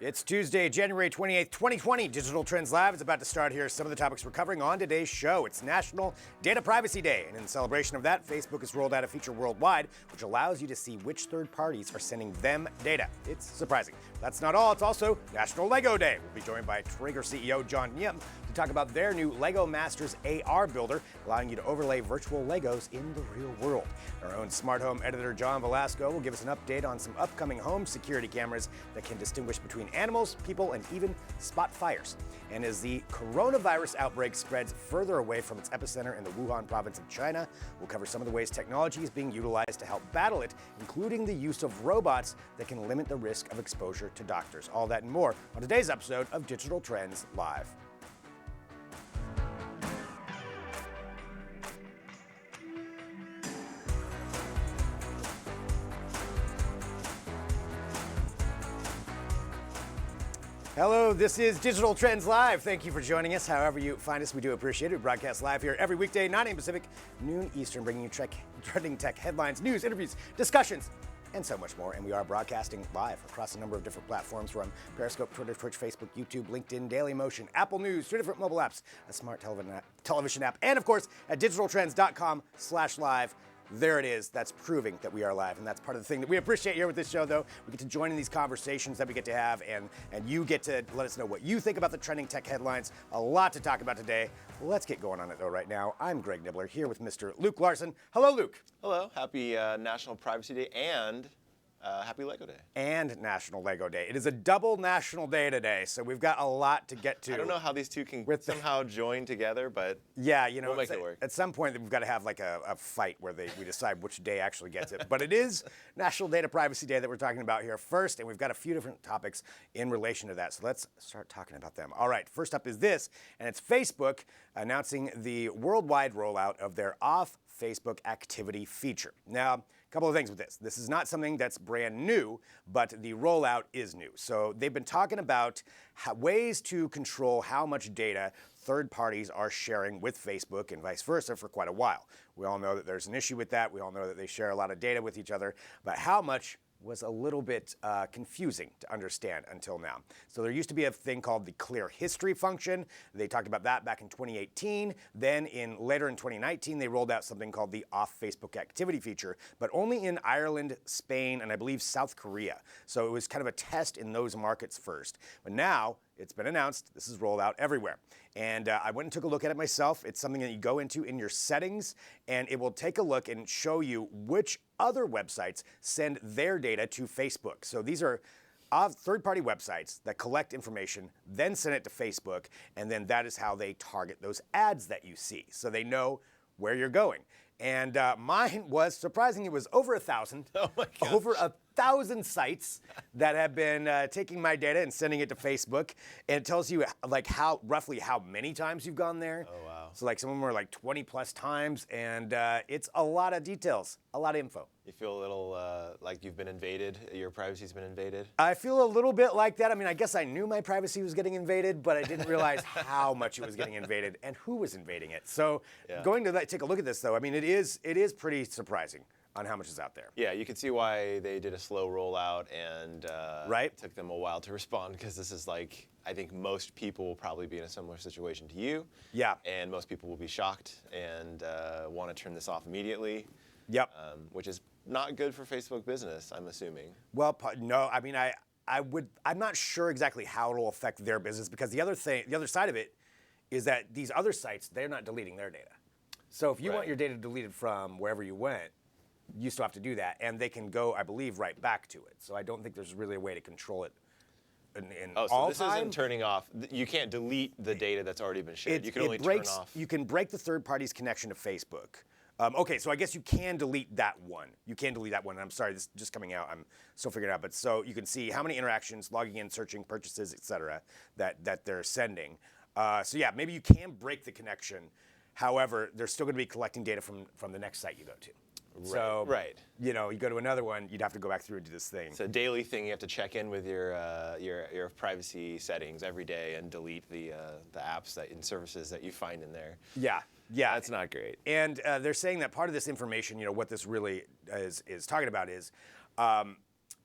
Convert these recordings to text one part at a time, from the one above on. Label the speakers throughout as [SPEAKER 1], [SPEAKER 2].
[SPEAKER 1] It's Tuesday, January 28th, 2020. Digital Trends Live is about to start here. Some of the topics we're covering on today's show. It's National Data Privacy Day, and in celebration of that, Facebook has rolled out a feature worldwide which allows you to see which third parties are sending them data. It's surprising. That's not all. It's also National Lego Day. We'll be joined by Traeger CEO John Yim to talk about their new Lego Masters AR builder, allowing you to overlay virtual Legos in the real world. Our own smart home editor John Velasco will give us an update on some upcoming home security cameras that can distinguish between animals, people, and even spot fires. And as the coronavirus outbreak spreads further away from its epicenter in the Wuhan province of China, we'll cover some of the ways technology is being utilized to help battle it, including the use of robots that can limit the risk of exposure to doctors. All that and more on today's episode of Digital Trends Live. Hello, this is Digital Trends Live. Thank you for joining us. However you find us, we do appreciate it. We broadcast live here every weekday, 9 a.m. Pacific, noon Eastern, bringing you trending tech headlines, news, interviews, discussions, and so much more. And we are broadcasting live across a number of different platforms from Periscope, Twitter, Twitch, Facebook, YouTube, LinkedIn, Dailymotion, Apple News, 3 different mobile apps, a smart television app, and of course at digitaltrends.com/live. There it is. That's proving that we are live, and that's part of the thing that we appreciate here with this show, though. We get to join in these conversations that we get to have, and you get to let us know what you think about the trending tech headlines. A lot to talk about today. Let's get going on it, though, right now. I'm Greg Nibbler here with Mr. Luke Larson. Hello, Luke.
[SPEAKER 2] Hello. Happy National Privacy Day and happy Lego Day.
[SPEAKER 1] And National Lego Day. It is a double national day today, so we've got a lot to get to.
[SPEAKER 2] I don't know how these two can somehow join together, but
[SPEAKER 1] yeah, you know,
[SPEAKER 2] we'll make it work.
[SPEAKER 1] At some point, we've got to have like a fight where we decide which day actually gets it. But it is National Data Privacy Day that we're talking about here first, and we've got a few different topics in relation to that. So let's start talking about them. All right, first up is this, and it's Facebook announcing the worldwide rollout of their Off Facebook Activity feature. Now, a couple of things with this. This is not something that's brand new, but the rollout is new. So they've been talking about ways to control how much data third parties are sharing with Facebook and vice versa for quite a while. We all know that there's an issue with that. We all know that they share a lot of data with each other, but how much was a little bit confusing to understand until now. So there used to be a thing called the Clear History function. They talked about that back in 2018. Then later in 2019, they rolled out something called the Off Facebook Activity feature, but only in Ireland, Spain, and I believe South Korea. So it was kind of a test in those markets first. But now it's been announced this is rolled out everywhere. And I went and took a look at it myself. It's something that you go into in your settings, and it will take a look and show you which other websites send their data to Facebook. So these are third-party websites that collect information, then send it to Facebook, and then that is how they target those ads that you see. So they know where you're going. And mine was surprising. It was over 1,000.
[SPEAKER 2] Oh my gosh.
[SPEAKER 1] Over 1,000 sites that have been taking my data and sending it to Facebook. And it tells you like roughly how many times you've gone there.
[SPEAKER 2] Oh, wow.
[SPEAKER 1] So like some of them are like 20 plus times, and it's a lot of details, a lot of info.
[SPEAKER 2] You feel a little like you've been invaded, your privacy's been invaded?
[SPEAKER 1] I feel a little bit like that. I mean, I guess I knew my privacy was getting invaded, but I didn't realize how much it was getting invaded and who was invading it. So going to take a look at this, though, I mean, it is pretty surprising on how much is out there.
[SPEAKER 2] Yeah, you can see why they did a slow rollout and
[SPEAKER 1] right?
[SPEAKER 2] It took them a while to respond, because this is like, I think most people will probably be in a similar situation to you.
[SPEAKER 1] Yeah.
[SPEAKER 2] And most people will be shocked and want to turn this off immediately.
[SPEAKER 1] Yep.
[SPEAKER 2] Which is not good for Facebook business, I'm assuming.
[SPEAKER 1] Well, no, I mean, I'm not sure exactly how it'll affect their business, because the other side of it is that these other sites, they're not deleting their data. So if you want your data deleted from wherever you went, you still have to do that, and they can go, I believe, right back to it. So I don't think there's really a way to control it in
[SPEAKER 2] so
[SPEAKER 1] all
[SPEAKER 2] this
[SPEAKER 1] time.
[SPEAKER 2] isn't turning off. You can't delete the data that's already been shared. You can only turn off.
[SPEAKER 1] You can break the third party's connection to Facebook. Okay, so I guess you can delete that one. You can delete that one. I'm sorry, this is just coming out. I'm still figuring it out. But so you can see how many interactions, logging in, searching, purchases, etc., that they're sending. So yeah, maybe you can break the connection. However, they're still going to be collecting data from the next site you go to.
[SPEAKER 2] Right.
[SPEAKER 1] So,
[SPEAKER 2] right.
[SPEAKER 1] You know, you go to another one, you'd have to go back through and do this thing.
[SPEAKER 2] It's a daily thing. You have to check in with your privacy settings every day and delete the apps and services that you find in there.
[SPEAKER 1] Yeah. Yeah.
[SPEAKER 2] That's not great.
[SPEAKER 1] And they're saying that part of this information, you know, what this really is talking about is,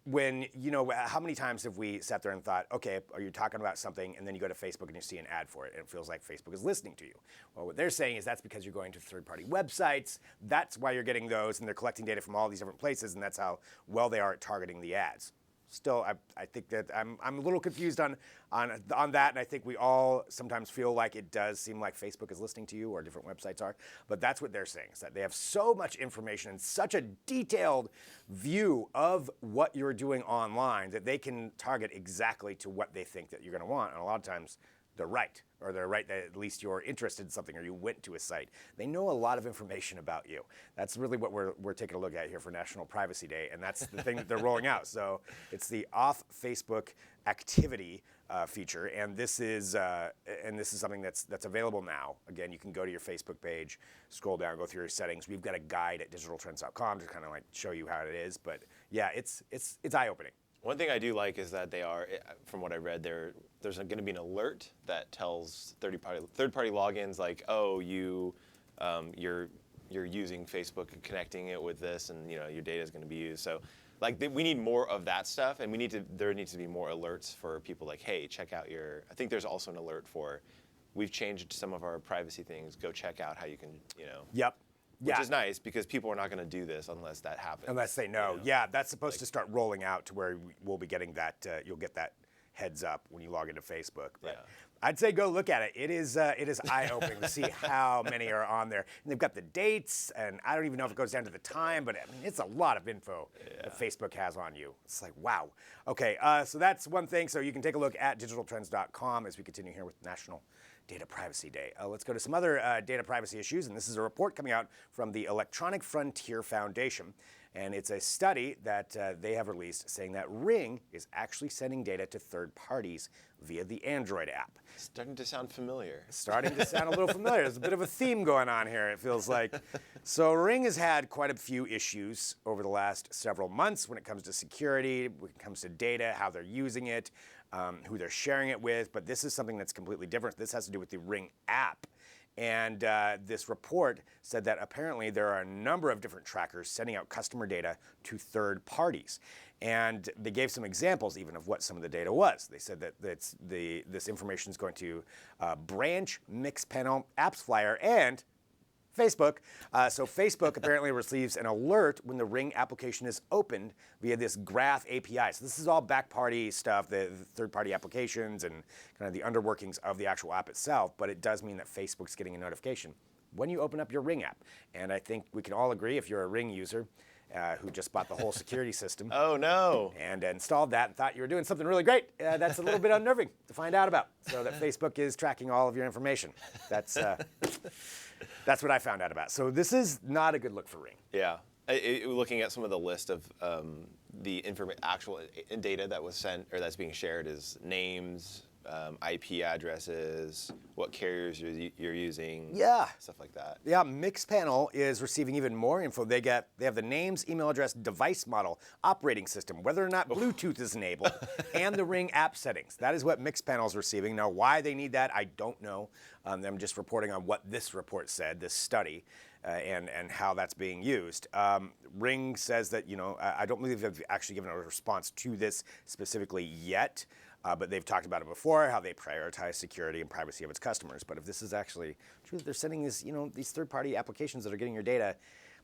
[SPEAKER 1] when, you know, how many times have we sat there and thought, okay, are you talking about something, and then you go to Facebook and you see an ad for it, and it feels like Facebook is listening to you. Well, what they're saying is that's because you're going to third-party websites. That's why you're getting those, and they're collecting data from all these different places, and that's how well they are at targeting the ads. Still, I think that I'm a little confused on that, and I think we all sometimes feel like it does seem like Facebook is listening to you, or different websites are. But that's what they're saying, is that they have so much information and such a detailed view of what you're doing online that they can target exactly to what they think that you're going to want. And a lot of times, they're right, or they're right that at least you're interested in something, or you went to a site. They know a lot of information about you. That's really what we're taking a look at here for National Privacy Day, and that's the thing that they're rolling out. So it's the Off Facebook Activity feature, and this is something that's available now. Again, you can go to your Facebook page, scroll down, go through your settings. We've got a guide at digitaltrends.com to kind of like show you how it is. But yeah, it's eye-opening.
[SPEAKER 2] One thing I do like is that they are, from what I read, there's going to be an alert that tells third-party logins like, oh, you're using Facebook and connecting it with this, and you know your data is going to be used. So, like, we need more of that stuff, and there needs to be more alerts for people like, hey, check out your. I think there's also an alert for, we've changed some of our privacy things. Go check out how you can, you know.
[SPEAKER 1] Yep.
[SPEAKER 2] Which is nice because people are not going to do this unless that happens.
[SPEAKER 1] Unless they know. You know? Yeah, that's supposed to start rolling out to where we'll be getting that, you'll get that heads up when you log into Facebook. But I'd say go look at it. It is eye-opening to see how many are on there. And they've got the dates, and I don't even know if it goes down to the time, but I mean, it's a lot of info that Facebook has on you. It's like, wow. Okay, so that's one thing. So you can take a look at digitaltrends.com as we continue here with National Data Privacy Day. Let's go to some other data privacy issues, and this is a report coming out from the Electronic Frontier Foundation, and it's a study that they have released saying that Ring is actually sending data to third parties via the Android app.
[SPEAKER 2] Starting to sound familiar.
[SPEAKER 1] Starting to sound a little familiar. There's a bit of a theme going on here, it feels like. So Ring has had quite a few issues over the last several months when it comes to security, when it comes to data, how they're using it, who they're sharing it with, but this is something that's completely different. This has to do with the Ring app. And this report said that apparently there are a number of different trackers sending out customer data to third parties. And they gave some examples even of what some of the data was. They said that this information is going to Branch, Mixpanel, AppsFlyer, and Facebook. So Facebook apparently receives an alert when the Ring application is opened via this Graph API. So this is all back-party stuff, the third-party applications and kind of the underworkings of the actual app itself, but it does mean that Facebook's getting a notification when you open up your Ring app. And I think we can all agree, if you're a Ring user who just bought the whole security system
[SPEAKER 2] Oh, no.
[SPEAKER 1] and installed that and thought you were doing something really great, that's a little bit unnerving to find out about, so that Facebook is tracking all of your information. That's what I found out about. So this is not a good look for Ring.
[SPEAKER 2] Yeah. Looking at some of the list of the actual data that was sent or that's being shared is names, IP addresses, what carriers you're using, stuff like that.
[SPEAKER 1] Yeah, Mixpanel is receiving even more info. They have the names, email address, device model, operating system, whether or not Bluetooth is enabled, and the Ring app settings. That is what Mixpanel is receiving. Now, why they need that, I don't know. I'm just reporting on what this report said, this study, and how that's being used. Ring says that, you know, I don't believe they've actually given a response to this specifically yet. But they've talked about it before, how they prioritize security and privacy of its customers. But if this is actually true, they're sending these third-party applications that are getting your data.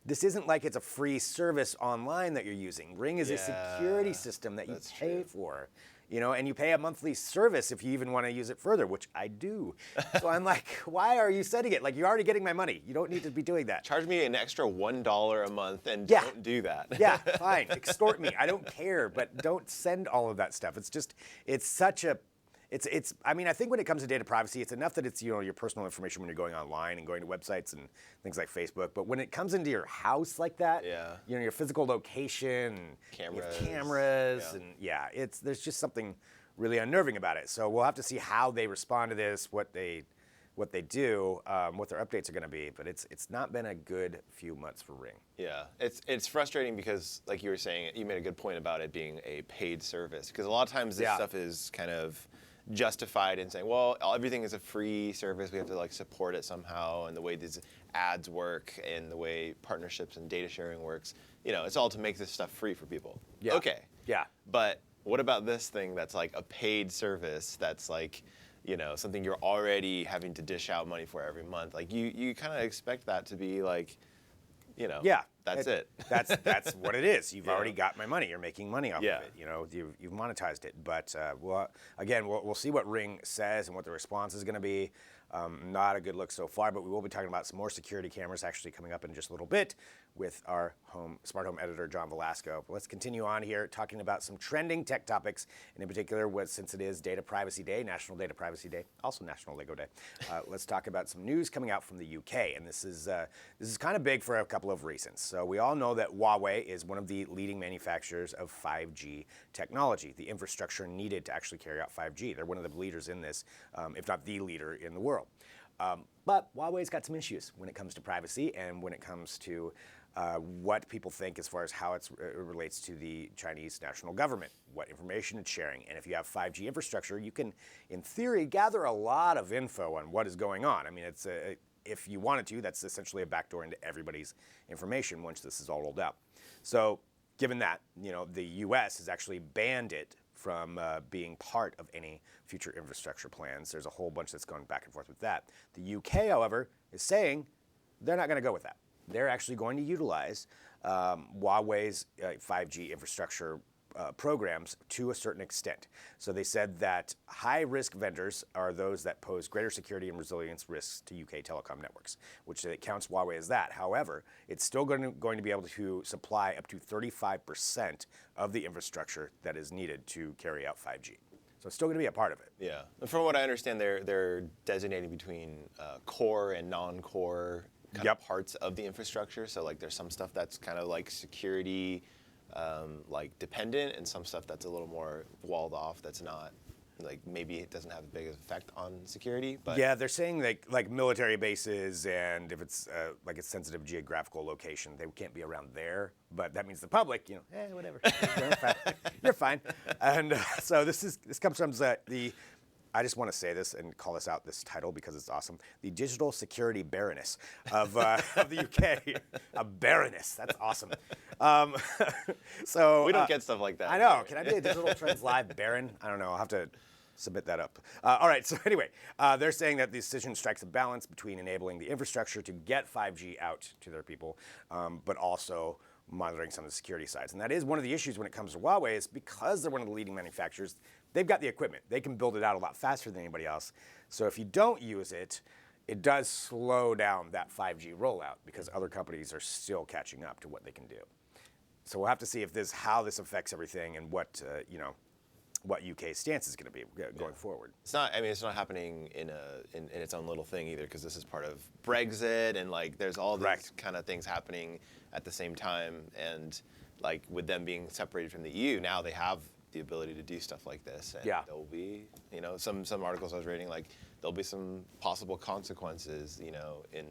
[SPEAKER 1] This isn't like it's a free service online that you're using. Ring is a security system that you pay for. You know, and you pay a monthly service if you even want to use it further, which I do. So I'm like, why are you sending it? Like, you're already getting my money. You don't need to be doing that.
[SPEAKER 2] Charge me an extra $1 a month and don't do that.
[SPEAKER 1] Yeah, fine. Extort me. I don't care, but don't send all of that stuff. It's such a, I mean, I think when it comes to data privacy, it's enough that it's, you know, your personal information when you're going online and going to websites and things like Facebook. But when it comes into your house like that, you know, your physical location, cameras, and there's just something really unnerving about it. So we'll have to see how they respond to this, what they do, what their updates are going to be. But it's not been a good few months for Ring.
[SPEAKER 2] Yeah, it's frustrating because, like you were saying, you made a good point about it being a paid service. Because a lot of times this stuff is kind of justified in saying, well, everything is a free service. We have to like support it somehow, and the way these ads work and the way partnerships and data sharing works. It's all to make this stuff free for people.
[SPEAKER 1] Yeah.
[SPEAKER 2] Okay.
[SPEAKER 1] Yeah.
[SPEAKER 2] But what about this thing that's like a paid service that's like, something you're already having to dish out money for every month? Like you kind of expect that to be like,
[SPEAKER 1] Yeah,
[SPEAKER 2] that's it.
[SPEAKER 1] That's what it is. You've
[SPEAKER 2] Yeah.
[SPEAKER 1] already got my money. You're making money off
[SPEAKER 2] Yeah.
[SPEAKER 1] of it. You've monetized it. But we'll see what Ring says and what the response is going to be. Not a good look so far, but we will be talking about some more security cameras actually coming up in just a little bit with our smart home editor, John Velasco. But let's continue on here talking about some trending tech topics, and in particular, since it is Data Privacy Day, National Data Privacy Day, also National Lego Day, let's talk about some news coming out from the UK. And this is kind of big for a couple of reasons. So we all know that Huawei is one of the leading manufacturers of 5G technology, the infrastructure needed to actually carry out 5G. They're one of the leaders in this, if not the leader in the world. But Huawei's got some issues when it comes to privacy and when it comes to what people think as far as how it relates to the Chinese national government, what information it's sharing. And if you have 5G infrastructure, you can, in theory, gather a lot of info on what is going on. I mean, if you wanted to, that's essentially a backdoor into everybody's information once this is all rolled out. So given that, the U.S. has actually banned it from being part of any future infrastructure plans. There's a whole bunch that's going back and forth with that. The UK, however, is saying they're not going to go with that. They're actually going to utilize Huawei's 5G infrastructure programs to a certain extent. So they said that high-risk vendors are those that pose greater security and resilience risks to UK telecom networks, which it counts Huawei as that. However, it's still going to be able to supply up to 35% of the infrastructure that is needed to carry out 5G. So it's still going to be a part of it.
[SPEAKER 2] Yeah. And from what I understand, they're designating between core and non-core kind of parts of the infrastructure. So like there's some stuff that's kind of like security like dependent, and some stuff that's a little more walled off, that's not, like, maybe it doesn't have a big effect on security. But
[SPEAKER 1] yeah, they're saying like military bases, and if it's like a sensitive geographical location, they can't be around there. But that means the public, whatever, you're fine. And so this comes from I just want to say this and call this out, this title, because it's awesome. The Digital Security Baroness of the UK. A baroness. That's awesome. So
[SPEAKER 2] we don't get stuff like that.
[SPEAKER 1] I know. Can I be a Digital Trends Live Baron? I don't know. I'll have to submit that up. All right. So anyway, they're saying that the decision strikes a balance between enabling the infrastructure to get 5G out to their people, but also monitoring some of the security sides. And that is one of the issues when it comes to Huawei, is because they're one of the leading manufacturers, they've got the equipment. They can build it out a lot faster than anybody else. So if you don't use it, it does slow down that 5G rollout because other companies are still catching up to what they can do. So we'll have to see how this affects everything and what UK stance is going to be going forward.
[SPEAKER 2] It's not happening in its own little thing either, because this is part of Brexit, and like there's all these kind of things happening at the same time, and like with them being separated from the EU, now they have the ability to do stuff like this, and there'll be, some articles I was reading, like there'll be some possible consequences, in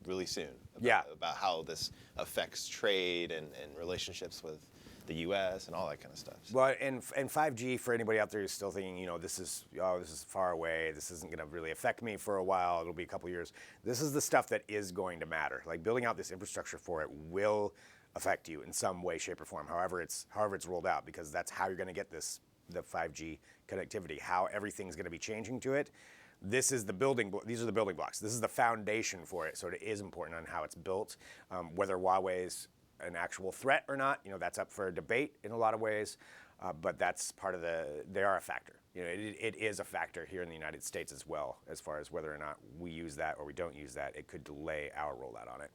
[SPEAKER 2] really soon about how this affects trade and relationships with the U.S. and all that kind of stuff.
[SPEAKER 1] Well, and 5G, for anybody out there who's still thinking, this is far away, this isn't going to really affect me for a while, it'll be a couple years. This is the stuff that is going to matter. Like building out this infrastructure for it will affect you in some way, shape, or form. However it's rolled out, because that's how you're going to get the 5G connectivity. How everything's going to be changing to it. These are the building blocks. This is the foundation for it. So it is important on how it's built, whether Huawei's an actual threat or not. That's up for debate in a lot of ways, but that's part of they are a factor. It is a factor here in the United States as well, as far as whether or not we use that or we don't use that. It could delay our rollout on it,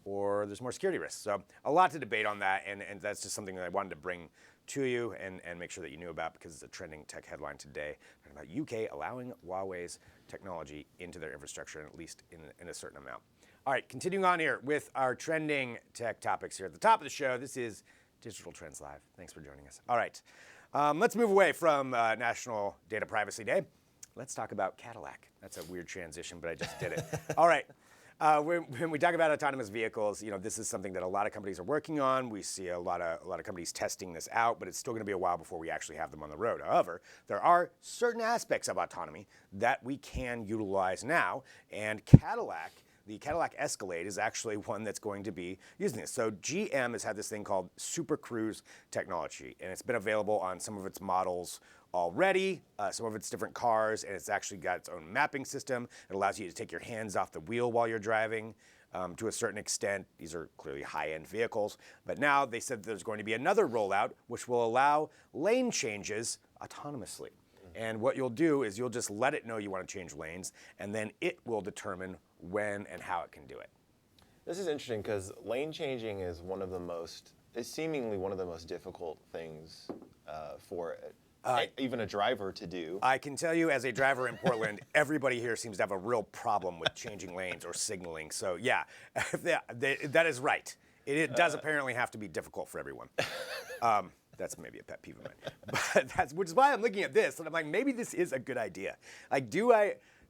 [SPEAKER 1] or there's more security risks. So a lot to debate on that, and that's just something that I wanted to bring to you and make sure that you knew about, because it's a trending tech headline today talking about UK allowing Huawei's technology into their infrastructure, at least in a certain amount. All right, continuing on here with our trending tech topics here at the top of the show. This is Digital Trends Live. Thanks for joining us. All right, let's move away from National Data Privacy Day. Let's talk about Cadillac. That's a weird transition, but I just did it. All right, when we talk about autonomous vehicles, this is something that a lot of companies are working on. We see a lot of companies testing this out, but it's still going to be a while before we actually have them on the road. However, there are certain aspects of autonomy that we can utilize now, and Cadillac, the Cadillac Escalade is actually one that's going to be using this. So GM has had this thing called Super Cruise technology, and it's been available on some of its models already, some of its different cars, and it's actually got its own mapping system. It allows you to take your hands off the wheel while you're driving. To a certain extent, these are clearly high-end vehicles, but now they said there's going to be another rollout which will allow lane changes autonomously. And what you'll do is you'll just let it know you want to change lanes, and then it will determine when and how it can do it.
[SPEAKER 2] This is interesting because lane changing is seemingly one of the most difficult things for even a driver to do.
[SPEAKER 1] I can tell you, as a driver in Portland, everybody here seems to have a real problem with changing lanes or signaling. So yeah, that is right. It does apparently have to be difficult for everyone. That's maybe a pet peeve of mine. But which is why I'm looking at this, and I'm like, maybe this is a good idea. Like,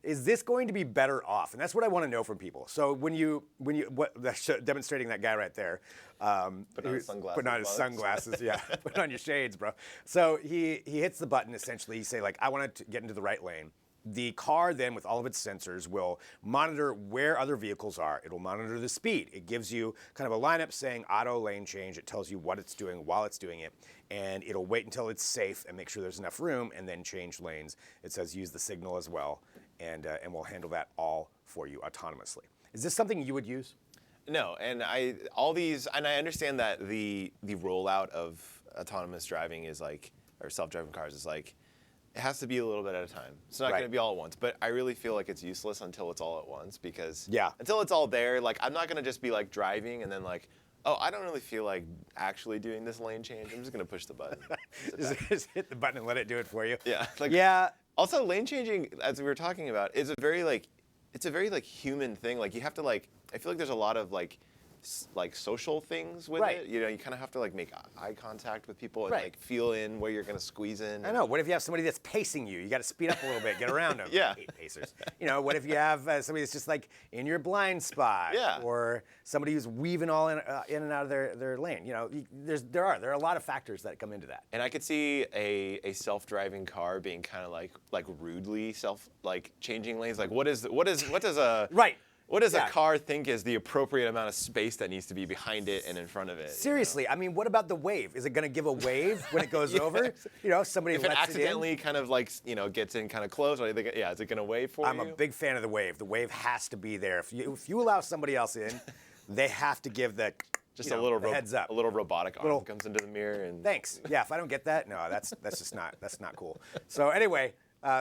[SPEAKER 1] is this going to be better off? And that's what I want to know from people. So demonstrating that guy right there,
[SPEAKER 2] Putting on his
[SPEAKER 1] sunglasses, yeah, put on your shades, bro. So he hits the button essentially. You say like, I want to get into the right lane. The car then, with all of its sensors, will monitor where other vehicles are. It will monitor the speed. It gives you kind of a lineup saying auto lane change. It tells you what it's doing while it's doing it. And it'll wait until it's safe and make sure there's enough room and then change lanes. It says use the signal as well. And we'll handle that all for you autonomously. Is this something you would use?
[SPEAKER 2] No, and I understand that the rollout of autonomous driving is like, or self-driving cars is like, it has to be a little bit at a time. It's not going to be all at once, but I really feel like it's useless until it's all at once because until it's all there, like I'm not going to just be like driving and then like, oh, I don't really feel like actually doing this lane change. I'm just going to push the button.
[SPEAKER 1] Just hit the button and let it do it for you.
[SPEAKER 2] Yeah. Also, lane changing, as we were talking about, is a very human thing. Like you have to I feel like there's a lot of like social things with it. You know, you kind of have to like make eye contact with people and like feel in where you're going to squeeze in.
[SPEAKER 1] I know. What if you have somebody that's pacing you? You got to speed up a little bit, get around them.
[SPEAKER 2] Yeah.
[SPEAKER 1] I hate pacers. You know, what if you have somebody that's just like in your blind spot?
[SPEAKER 2] Yeah.
[SPEAKER 1] Or somebody who's weaving all in and out of their lane. You know, there are a lot of factors that come into that.
[SPEAKER 2] And I could see a self-driving car being kind of like rudely changing lanes. Like what does a What does a car think is the appropriate amount of space that needs to be behind it and in front of it?
[SPEAKER 1] Seriously, I mean, what about the wave? Is it going to give a wave when it goes over? You know, somebody
[SPEAKER 2] if
[SPEAKER 1] lets
[SPEAKER 2] it accidentally
[SPEAKER 1] it in?
[SPEAKER 2] kind of gets in kind of close, or is it going to wave for you?
[SPEAKER 1] I'm a big fan of the wave. The wave has to be there. If you allow somebody else in, they have to give the heads up.
[SPEAKER 2] A little robotic arm comes into the mirror and
[SPEAKER 1] thanks. Yeah, if I don't get that, no, that's not cool. So anyway.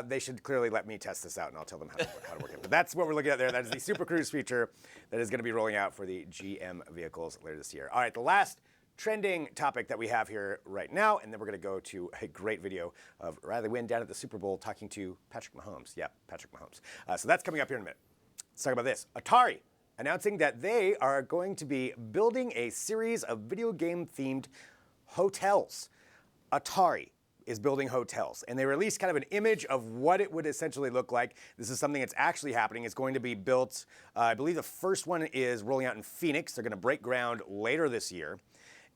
[SPEAKER 1] They should clearly let me test this out, and I'll tell them how to work it. But that's what we're looking at there. That is the Super Cruise feature that is going to be rolling out for the GM vehicles later this year. All right, the last trending topic that we have here right now, and then we're going to go to a great video of Riley Wynn down at the Super Bowl talking to Patrick Mahomes. Yeah, Patrick Mahomes. So that's coming up here in a minute. Let's talk about this. Atari announcing that they are going to be building a series of video game-themed hotels. Atari is building hotels. And they released kind of an image of what it would essentially look like. This is something that's actually happening. It's going to be built, I believe the first one is rolling out in Phoenix. They're going to break ground later this year.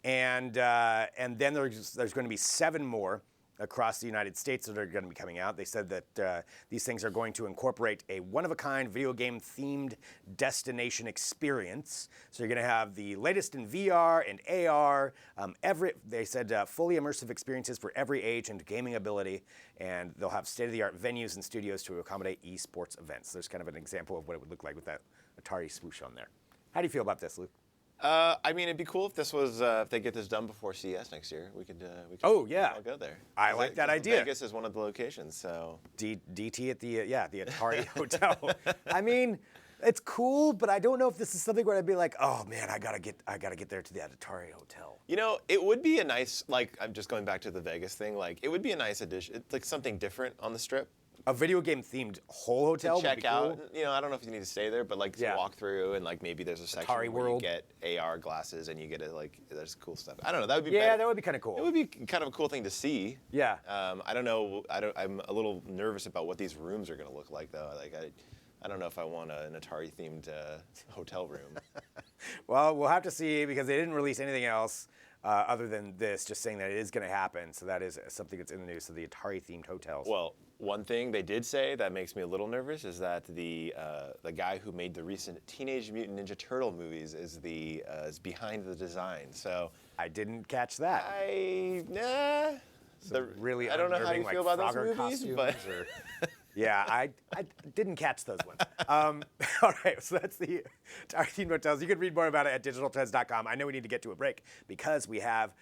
[SPEAKER 1] And then there's going to be 7 more across the United States that are going to be coming out. They said that these things are going to incorporate a one-of-a-kind video game-themed destination experience. So you're going to have the latest in VR and AR. They said fully immersive experiences for every age and gaming ability, and they'll have state-of-the-art venues and studios to accommodate esports events. There's kind of an example of what it would look like with that Atari swoosh on there. How do you feel about this, Luke?
[SPEAKER 2] I mean, it'd be cool if this was if they get this done before CES next year. We could
[SPEAKER 1] oh yeah,
[SPEAKER 2] all go there.
[SPEAKER 1] I like that idea.
[SPEAKER 2] Vegas is one of the locations, so
[SPEAKER 1] DT at the the Atari Hotel. I mean, it's cool, but I don't know if this is something where I'd be like, oh man, I gotta get there to that Atari Hotel.
[SPEAKER 2] You know, it would be a nice I'm just going back to the Vegas thing. Like, it would be a nice addition. It's like something different on the Strip.
[SPEAKER 1] A video game themed whole hotel
[SPEAKER 2] to check
[SPEAKER 1] would be
[SPEAKER 2] out.
[SPEAKER 1] Cool.
[SPEAKER 2] You know, I don't know if you need to stay there, but to walk through and maybe there's a section
[SPEAKER 1] Atari
[SPEAKER 2] where
[SPEAKER 1] World.
[SPEAKER 2] you get AR glasses and you get there's cool stuff. I don't know. That would be
[SPEAKER 1] that would be kind of cool.
[SPEAKER 2] It would be kind of a cool thing to see.
[SPEAKER 1] Yeah.
[SPEAKER 2] I don't know. I'm a little nervous about what these rooms are going to look like though. I don't know if I want an Atari themed hotel room.
[SPEAKER 1] Well, we'll have to see because they didn't release anything else. Other than this, just saying that it is going to happen. So that is something that's in the news. So the Atari-themed hotels.
[SPEAKER 2] Well, One thing they did say that makes me a little nervous is that the guy who made the recent Teenage Mutant Ninja Turtle movies is behind the design. So
[SPEAKER 1] I didn't catch that. Really
[SPEAKER 2] I don't know how you
[SPEAKER 1] unnerving,
[SPEAKER 2] feel
[SPEAKER 1] like,
[SPEAKER 2] about those
[SPEAKER 1] Frogger
[SPEAKER 2] movies,
[SPEAKER 1] costumes,
[SPEAKER 2] but
[SPEAKER 1] or- yeah, I didn't catch those ones. All right, so that's the Tartine Motels. You can read more about it at digitaltrends.com. I know we need to get to a break because we have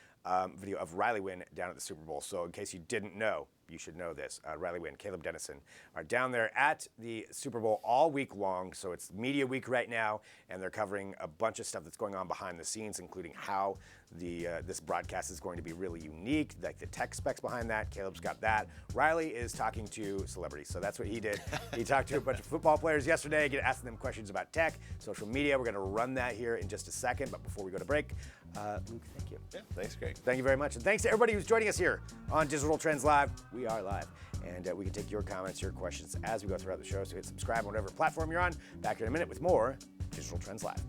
[SPEAKER 1] video of Riley Wynn down at the Super Bowl. So in case you didn't know, you should know this. Riley Wynn, Caleb Dennison are down there at the Super Bowl all week long. So it's media week right now, and they're covering a bunch of stuff that's going on behind the scenes, including how this broadcast is going to be really unique, like the tech specs behind that. Caleb's got that. Riley is talking to celebrities, so that's what he did. He talked to a bunch of football players yesterday, asking them questions about tech, social media. We're going to run that here in just a second, but before we go to break, Luke, thank you.
[SPEAKER 2] yeah, thanks, Greg.
[SPEAKER 1] Thank you very much. And thanks to everybody who's joining us here on Digital Trends Live. We are live. And we can take your comments, your questions as we go throughout the show. So hit subscribe on whatever platform you're on. Back here in a minute with more Digital Trends Live.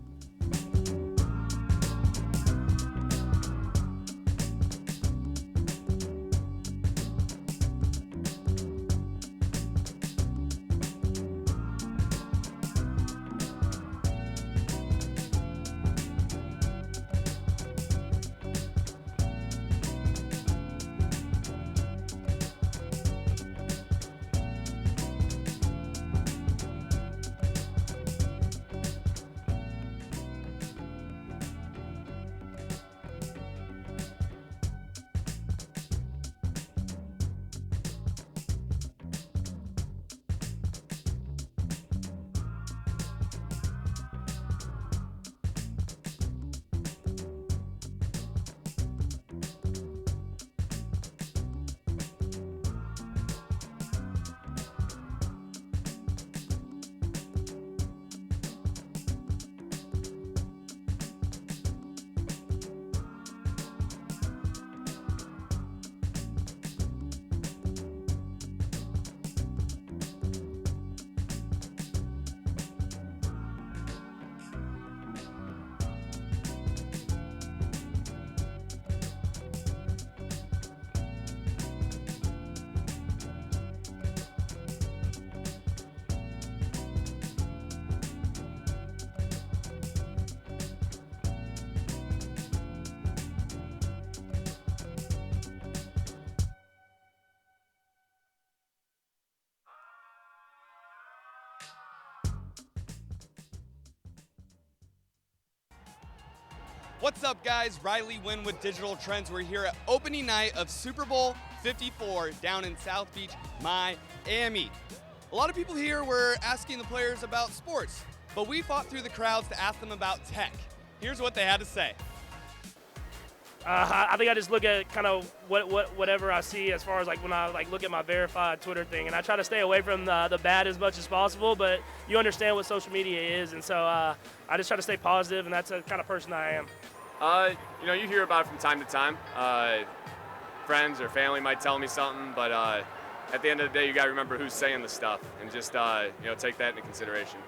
[SPEAKER 3] What's up, guys? Riley Wynn with Digital Trends. We're here at opening night of Super Bowl 54 down in South Beach, Miami. A lot of people here were asking the players about sports, but we fought through the crowds to ask them about tech. Here's what they had to say.
[SPEAKER 4] I think I just look at kind of whatever I see as far as like when I look at my verified Twitter thing, and I try to stay away from the bad as much as possible. But you understand what social media is, and so I just try to stay positive, and that's the kind of person I am.
[SPEAKER 5] You hear about it from time to time. Friends or family might tell me something, but at the end of the day, you got to remember who's saying the stuff, and just take that into consideration.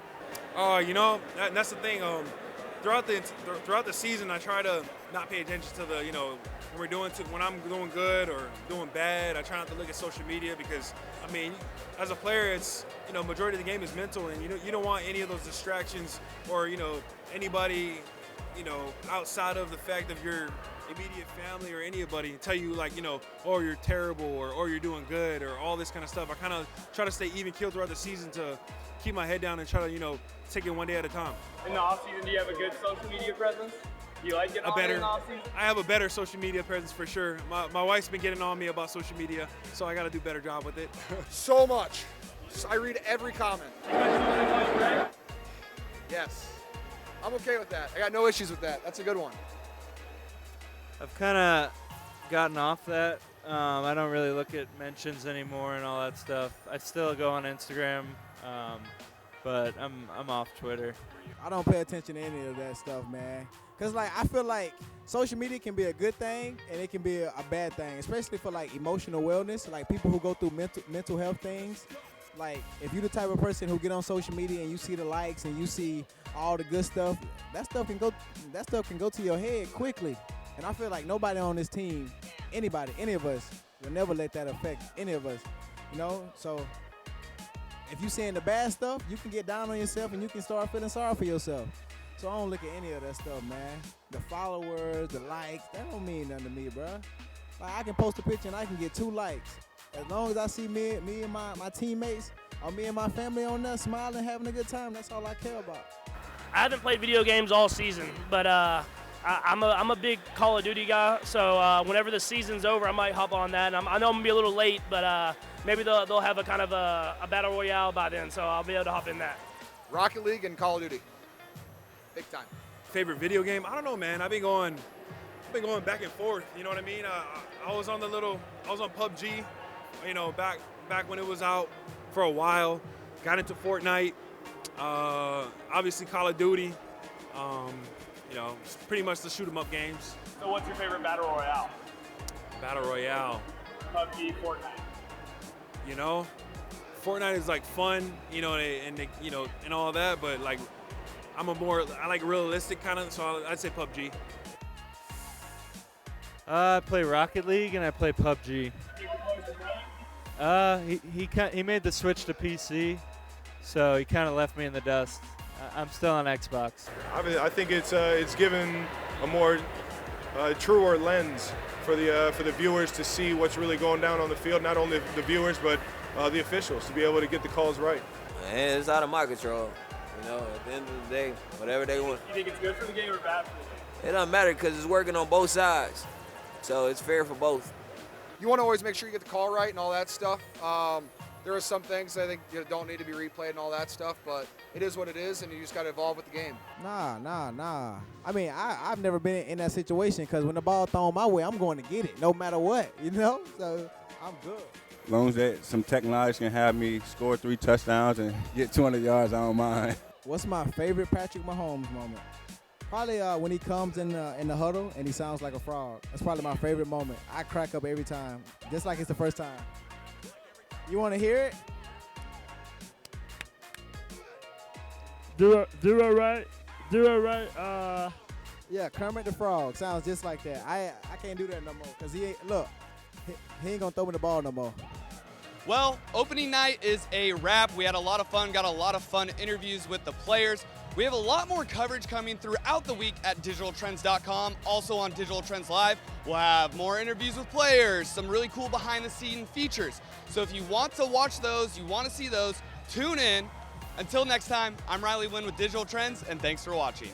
[SPEAKER 6] That's the thing. Throughout the season, I try to not pay attention to when I'm doing good or doing bad. I try not to look at social media because, as a player, it's majority of the game is mental, and you don't want any of those distractions or anybody outside of the fact of your immediate family or anybody tell you oh, you're terrible or you're doing good or all this kind of stuff. I kind of try to stay even keeled throughout the season to keep my head down and try to take it one day at a time.
[SPEAKER 7] In the offseason, do you have a good social media presence? Do you like getting on in the offseason?
[SPEAKER 6] I have a better social media presence for sure. My wife's been getting on me about social media, so I got to do a better job with it.
[SPEAKER 8] So much. I read every comment. Yes. I'm okay with that. I got no issues with that. That's a good one.
[SPEAKER 9] I've kind of gotten off that. I don't really look at mentions anymore and all that stuff. I still go on Instagram, but I'm off Twitter.
[SPEAKER 10] I don't pay attention to any of that stuff, man. Because, I feel like social media can be a good thing and it can be a bad thing, especially for, emotional wellness, people who go through mental health things. If you're the type of person who get on social media and you see the likes and you see all the good stuff, that stuff can go to your head quickly. And I feel like nobody on this team, any of us, will never let that affect any of us. You know, so if you seeing the bad stuff, you can get down on yourself and you can start feeling sorry for yourself. So I don't look at any of that stuff, man. The followers, the likes, that don't mean nothing to me, bro. Like, I can post a picture and I can get 2 likes. As long as I see me and my teammates or me and my family on there smiling, having a good time, that's all I care about.
[SPEAKER 4] I haven't played video games all season, but I'm a big Call of Duty guy. So whenever the season's over, I might hop on that. And I know I'm gonna be a little late, but maybe they'll have a kind of a battle royale by then, so I'll be able to hop in that.
[SPEAKER 8] Rocket League and Call of Duty. Big time.
[SPEAKER 6] Favorite video game? I don't know, man. I've been going back and forth. You know what I mean? I was on PUBG, you know, back when it was out for a while. Got into Fortnite. Obviously Call of Duty. You know, it's pretty much the shoot 'em up games.
[SPEAKER 7] So what's your favorite battle royale?
[SPEAKER 6] Battle Royale.
[SPEAKER 7] PUBG, Fortnite.
[SPEAKER 6] You know, Fortnite is like fun, you know, and you know, and all that, but like I like realistic kind of, so I'd say PUBG.
[SPEAKER 9] I play Rocket League and I play PUBG. He made the switch to PC, so he kind of left me in the dust. I'm still on Xbox.
[SPEAKER 11] I think it's given a more truer lens for the viewers to see what's really going down on the field. Not only the viewers, but the officials to be able to get the calls right.
[SPEAKER 12] Man, it's out of my control. You know, at the end of the day, whatever they want.
[SPEAKER 7] You think it's good for the game or bad for the game?
[SPEAKER 12] It doesn't matter because it's working on both sides. So it's fair for both.
[SPEAKER 8] You want to always make sure you get the call right and all that stuff. There are some things I think don't need to be replayed and all that stuff, but it is what it is, and you just got to evolve with the game.
[SPEAKER 10] Nah. I mean, I've never been in that situation because when the ball thrown my way, I'm going to get it no matter what, you know? So I'm good.
[SPEAKER 13] As long as that some technology can have me score 3 touchdowns and get 200 yards, I don't mind.
[SPEAKER 10] What's my favorite Patrick Mahomes moment? Probably when he comes in the huddle and he sounds like a frog. That's probably my favorite moment. I crack up every time, just like it's the first time. You want to hear it?
[SPEAKER 4] Do it right.
[SPEAKER 10] Yeah, Kermit the Frog sounds just like that. I can't do that no more because he ain't gonna throw me the ball no more.
[SPEAKER 3] Well, opening night is a wrap. We had a lot of fun, got a lot of fun interviews with the players. We have a lot more coverage coming throughout the week at digitaltrends.com. Also on Digital Trends Live, we'll have more interviews with players, some really cool behind-the-scene features. So if you want to watch those, you want to see those, tune in. Until next time, I'm Riley Wynn with Digital Trends, and thanks for watching.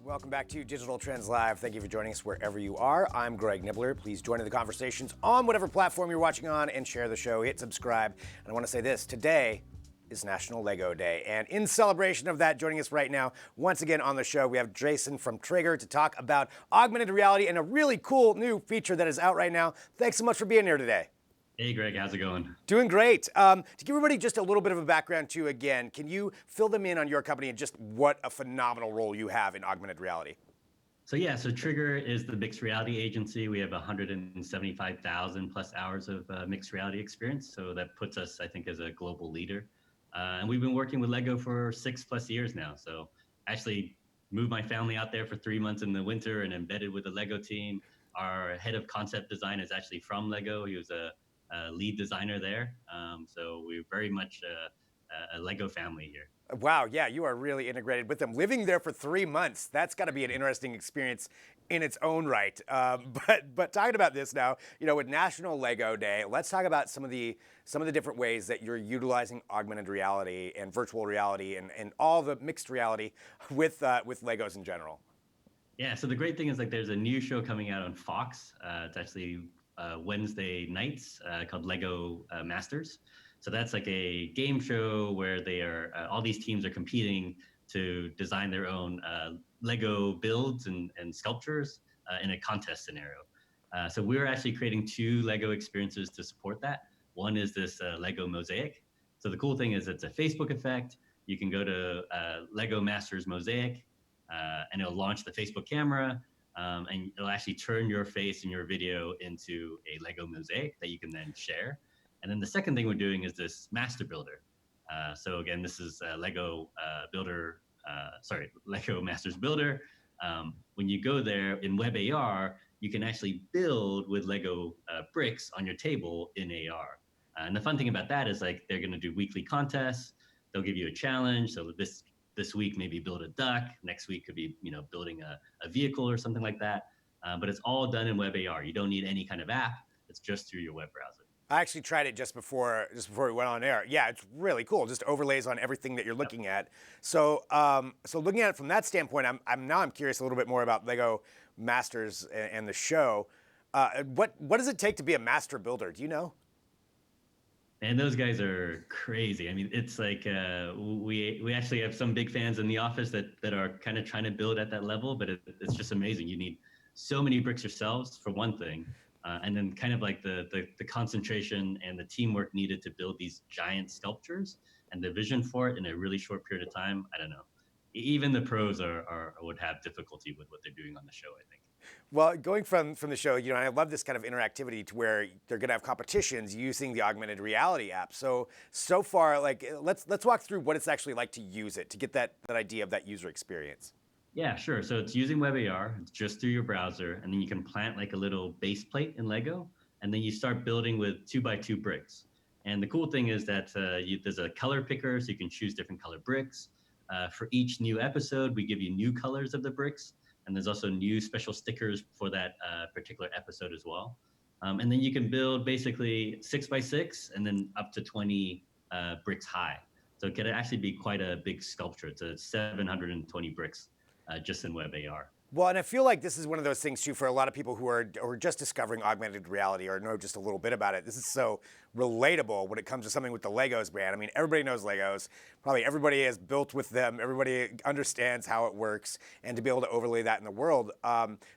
[SPEAKER 1] Welcome back to Digital Trends Live. Thank you for joining us wherever you are. I'm Greg Nibbler. Please join in the conversations on whatever platform you're watching on and share the show. Hit subscribe. And I want to say this, today is National Lego Day. And in celebration of that, joining us right now, once again on the show, we have Jason from Trigger to talk about augmented reality and a really cool new feature that is out right now. Thanks so much for being here today.
[SPEAKER 14] Hey, Greg, how's it going?
[SPEAKER 1] Doing great. To give everybody just a little bit of a background too, again, can you fill them in on your company and just what a phenomenal role you have in augmented reality?
[SPEAKER 14] So Trigger is the mixed reality agency. We have 175,000 plus hours of mixed reality experience. So that puts us, I think, as a global leader. And we've been working with Lego for 6+ years now. So actually moved my family out there for 3 months in the winter and embedded with the Lego team. Our head of concept design is actually from Lego. He was a lead designer there. So we're very much a Lego family here.
[SPEAKER 1] Wow, yeah, you are really integrated with them. Living there for 3 months, that's got to be an interesting experience in its own right. But talking about this now, with National Lego Day, let's talk about some of the different ways that you're utilizing augmented reality and virtual reality and all the mixed reality with Legos in general.
[SPEAKER 14] Yeah, so the great thing is there's a new show coming out on Fox. It's actually Wednesday nights called Lego Masters. So that's like a game show where they are all these teams are competing to design their own Lego builds and sculptures in a contest scenario. So we're actually creating 2 Lego experiences to support that. One is this Lego Mosaic. So the cool thing is it's a Facebook effect. You can go to Lego Masters Mosaic and it'll launch the Facebook camera. And it'll actually turn your face and your video into a Lego mosaic that you can then share. And then the second thing we're doing is this master builder. So again, this is Lego Masters Builder. When you go there in WebAR, you can actually build with Lego bricks on your table in AR. And the fun thing about that is they're going to do weekly contests. They'll give you a challenge. So this week, maybe build a duck. Next week could be, building a vehicle or something like that. But it's all done in WebAR. You don't need any kind of app. It's just through your web browser.
[SPEAKER 1] I actually tried it just before we went on air. Yeah, it's really cool. Just overlays on everything that you're looking at. So, looking at it from that standpoint, I'm curious a little bit more about Lego Masters and the show. What does it take to be a master builder? Do you know?
[SPEAKER 14] And those guys are crazy. I mean, it's like we actually have some big fans in the office that are kind of trying to build at that level, but it's just amazing. You need so many bricks yourselves for one thing, and then kind of like the concentration and the teamwork needed to build these giant sculptures and the vision for it in a really short period of time. I don't know. Even the pros would have difficulty with what they're doing on the show, I think.
[SPEAKER 1] Well, going from the show, I love this kind of interactivity to where they're going to have competitions using the augmented reality app. So far, let's walk through what it's actually like to use it to get that idea of that user experience.
[SPEAKER 14] Yeah, sure. So it's using WebAR. It's just through your browser, and then you can plant like a little base plate in Lego, and then you start building with 2x2 bricks. And the cool thing is that there's a color picker, so you can choose different color bricks. For each new episode, we give you new colors of the bricks. And there's also new special stickers for that particular episode as well. And then you can build basically 6x6 and then up to 20 bricks high. So it can actually be quite a big sculpture. It's a 720 bricks just in WebAR.
[SPEAKER 1] Well, and I feel like this is one of those things too for a lot of people who are just discovering augmented reality or know just a little bit about it. This is so relatable when it comes to something with the Legos brand. I mean, everybody knows Legos. Probably everybody has built with them. Everybody understands how it works, and to be able to overlay that in the world.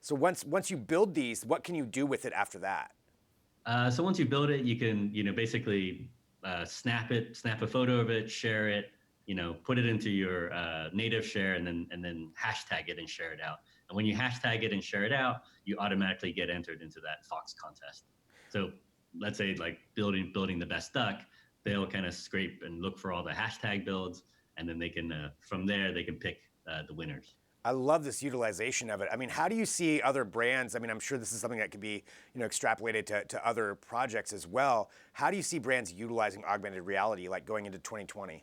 [SPEAKER 1] So once you build these, what can you do with it after that?
[SPEAKER 14] So once you build it, you can basically snap a photo of it, share it, put it into your native share, and then hashtag it and share it out. And when you hashtag it and share it out, you automatically get entered into that Fox contest. So let's say building the best duck, they'll kind of scrape and look for all the hashtag builds, and then they can from there they can pick the winners.
[SPEAKER 1] I love this utilization of it. I mean, how do you see other brands? I mean, I'm sure this is something that could be extrapolated to other projects as well. How do you see brands utilizing augmented reality going into 2020?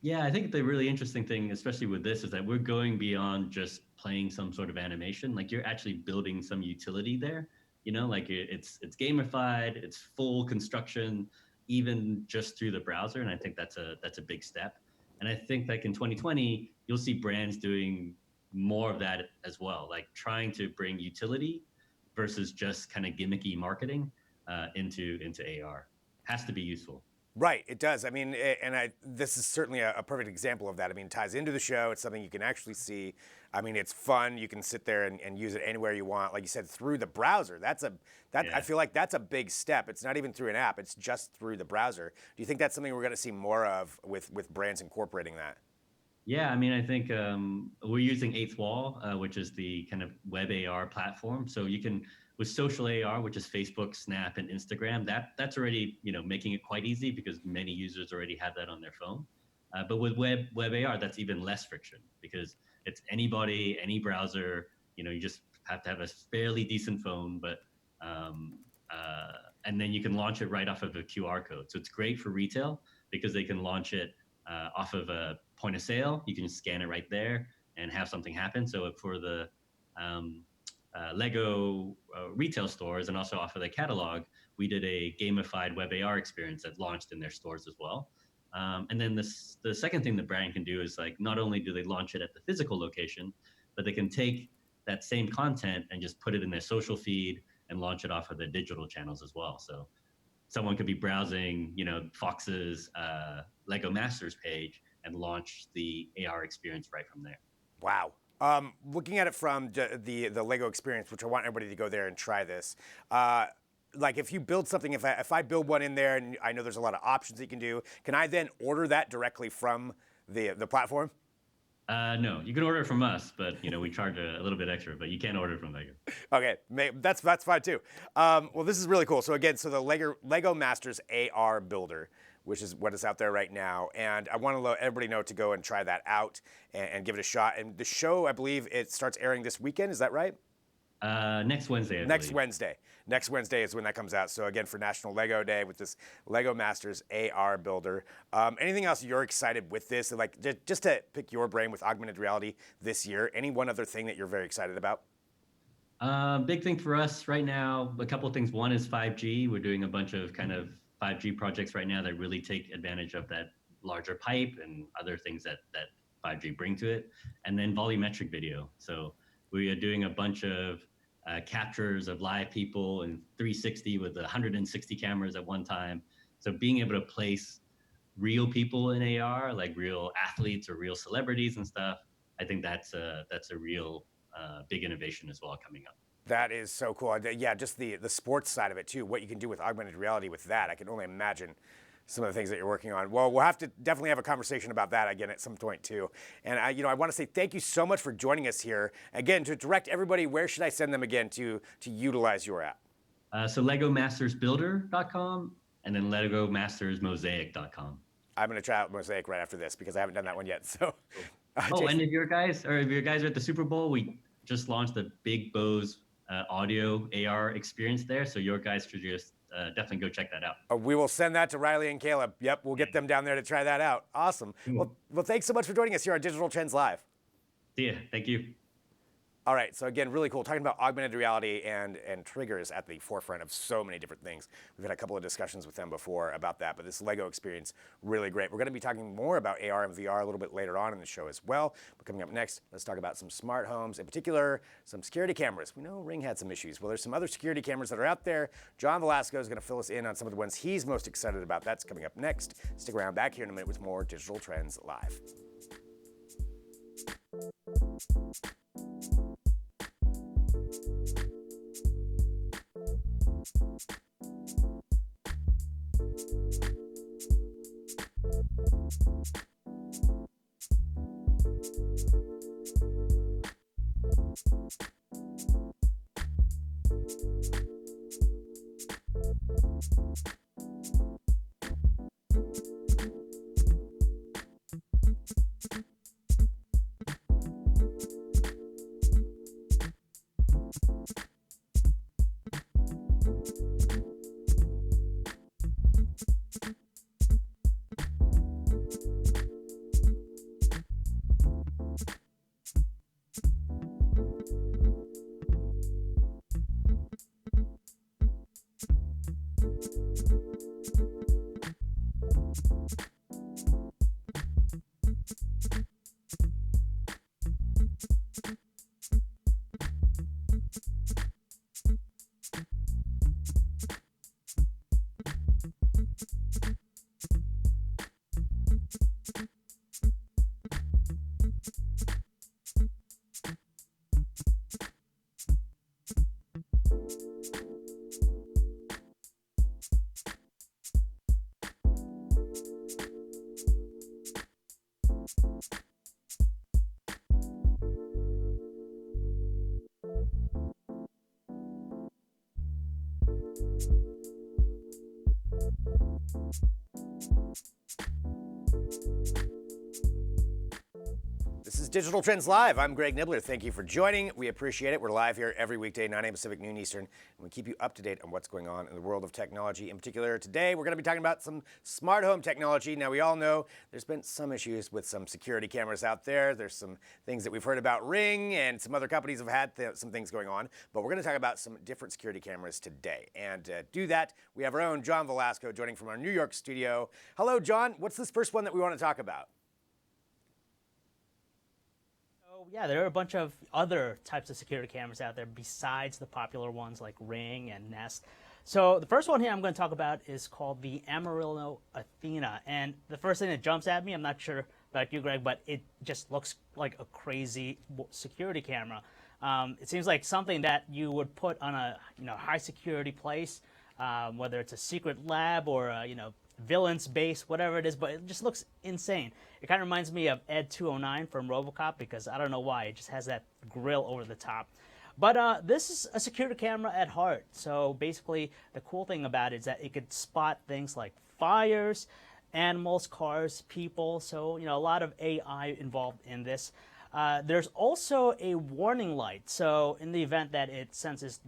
[SPEAKER 14] Yeah, I think the really interesting thing, especially with this, is that we're going beyond just playing some sort of animation. You're actually building some utility there. It's gamified, it's full construction, even just through the browser. And I think that's a big step. And I think in 2020, you'll see brands doing more of that as well, trying to bring utility versus just kind of gimmicky marketing into AR. Has to be useful.
[SPEAKER 1] Right, it does. I mean, this is certainly a perfect example of that. I mean, it ties into the show. It's something you can actually see. I mean, it's fun. You can sit there and use it anywhere you want. Like you said, through the browser. I feel like that's a big step. It's not even through an app. It's just through the browser. Do you think that's something we're going to see more of with brands incorporating that?
[SPEAKER 14] Yeah, I mean, I think we're using Eighth Wall, which is the kind of web AR platform. So you can, with social AR, which is Facebook, Snap, and Instagram, that's already making it quite easy because many users already have that on their phone. But with web AR, that's even less friction because it's anybody, any browser. You just have to have a fairly decent phone, but and then you can launch it right off of a QR code. So it's great for retail because they can launch it off of a point of sale. You can scan it right there and have something happen. So for the Lego retail stores and also off of the catalog, we did a gamified web AR experience that launched in their stores as well. And then the second thing the brand can do is like, not only do they launch it at the physical location, but they can take that same content and just put it in their social feed and launch it off of the digital channels as well. So someone could be browsing, Fox's Lego Masters page and launch the AR experience right from there.
[SPEAKER 1] Wow. Looking at it from the Lego experience, which I want everybody to go there and try this. Like if you build something, if I build one in there, and I know there's a lot of options that you can do, can I then order that directly from the platform?
[SPEAKER 14] No, you can order it from us, but we charge a little bit extra, but you can't order it from Lego.
[SPEAKER 1] Okay, that's fine too. Well, this is really cool. So again, the Lego Masters AR Builder, which is what is out there right now, and I want to let everybody know to go and try that out and give it a shot. And the show, I believe, it starts airing this weekend. Is that right?
[SPEAKER 14] Next Wednesday.
[SPEAKER 1] Next Wednesday is when that comes out. So again, for National Lego Day with this Lego Masters AR Builder. Anything else you're excited with this? Like just to pick your brain with augmented reality this year. Any one other thing that you're very excited about?
[SPEAKER 14] Big thing for us right now. A couple of things. One is 5G. We're doing a bunch of kind of 5G projects right now that really take advantage of that larger pipe and other things that 5G bring to it. And then volumetric video. So we are doing a bunch of captures of live people in 360 with 160 cameras at one time. So being able to place real people in AR, like real athletes or real celebrities and stuff, I think that's a real big innovation as well coming up.
[SPEAKER 1] That is so cool. Yeah, just the sports side of it too. What you can do with augmented reality with that, I can only imagine some of the things that you're working on. Well, we'll have to definitely have a conversation about that again at some point too. And I want to say thank you so much for joining us here. Again, to direct everybody, where should I send them again to utilize your app?
[SPEAKER 14] So LegoMastersBuilder.com and then LegoMastersMosaic.com.
[SPEAKER 1] I'm going to try out Mosaic right after this because I haven't done that one yet. So.
[SPEAKER 14] And if you guys are at the Super Bowl, we just launched the Big Bose audio AR experience there. So your guys should just definitely go check that out.
[SPEAKER 1] We will send that to Riley and Caleb. Yep, we'll get them down there to try that out. Awesome. Well, thanks so much for joining us here on Digital Trends Live.
[SPEAKER 14] See ya. Thank you.
[SPEAKER 1] All right, so again, really cool, talking about augmented reality and triggers at the forefront of so many different things. We've had a couple of discussions with them before about that, but this Lego experience, really great. We're going to be talking more about AR and VR a little bit later on in the show as well. But coming up next, let's talk about some smart homes, in particular, some security cameras. We know Ring had some issues. Well, there's some other security cameras that are out there. John Velasco is going to fill us in on some of the ones he's most excited about. That's coming up next. Stick around, back here in a minute with more Digital Trends Live. Digital Trends Live. I'm Greg Nibbler. Thank you for joining. We appreciate it. We're live here every weekday, 9 a.m. Pacific, noon Eastern, and we keep you up to date on what's going on in the world of technology. In particular, today we're going to be talking about some smart home technology. Now, we all know there's been some issues with some security cameras out there. There's some things that we've heard about Ring, and some other companies have had some things going on. But we're going to talk about some different security cameras today. And to do that, we have our own John Velasco joining from our New York studio. Hello, John. What's this first one that we want to talk about?
[SPEAKER 15] Yeah, there are a bunch of other types of security cameras out there besides the popular ones like Ring and Nest. So the first one here I'm going to talk about is called the Amarillo Athena. And the first thing that jumps at me, I'm not sure about you, Greg, but it just looks like a crazy security camera. It seems like something that you would put on a high security place, whether it's a secret lab or a, villain's base, whatever it is, but it just looks insane. It kind of reminds me of Ed 209 from RoboCop because I don't know why, it just has that grill over the top. But this is a security camera at heart. So basically, the cool thing about it is that it could spot things like fires, animals, cars, people. So, a lot of AI involved in this. There's also a warning light. So in the event that it senses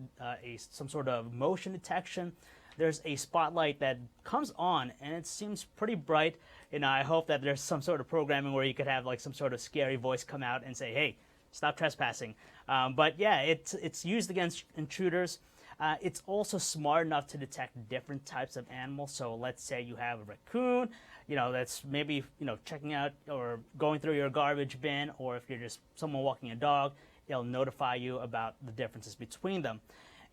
[SPEAKER 15] some sort of motion detection, there's a spotlight that comes on, and it seems pretty bright. I hope that there's some sort of programming where you could have like some sort of scary voice come out and say, "Hey, stop trespassing." But yeah, it's used against intruders. It's also smart enough to detect different types of animals. So let's say you have a raccoon, that's maybe checking out or going through your garbage bin, or if you're just someone walking a dog, it'll notify you about the differences between them.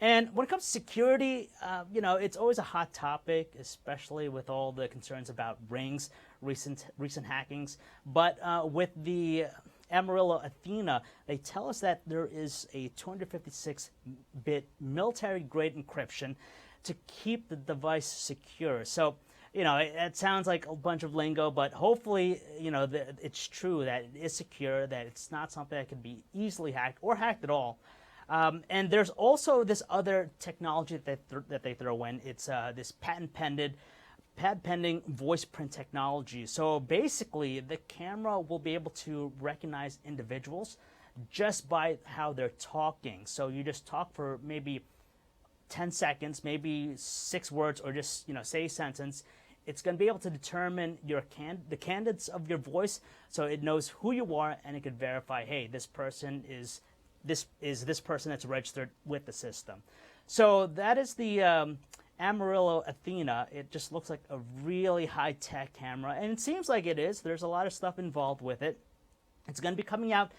[SPEAKER 15] And when it comes to security, it's always a hot topic, especially with all the concerns about Ring's recent hackings. But with the Amarillo Athena, they tell us that there is a 256-bit military-grade encryption to keep the device secure. So, it sounds like a bunch of lingo, but hopefully, it's true that it is secure, that it's not something that can be easily hacked or hacked at all. And there's also this other technology that they throw in. It's this patent-pending voice print technology. So basically, the camera will be able to recognize individuals just by how they're talking. So you just talk for maybe 10 seconds, maybe 6 words, or just say a sentence. It's going to be able to determine the cadence of your voice, so it knows who you are, and it could verify, hey, this person is this person that's registered with the system. So that is the Amarillo Athena. It just looks like a really high-tech camera, and it seems like it is. There's a lot of stuff involved with it. It's going to be coming out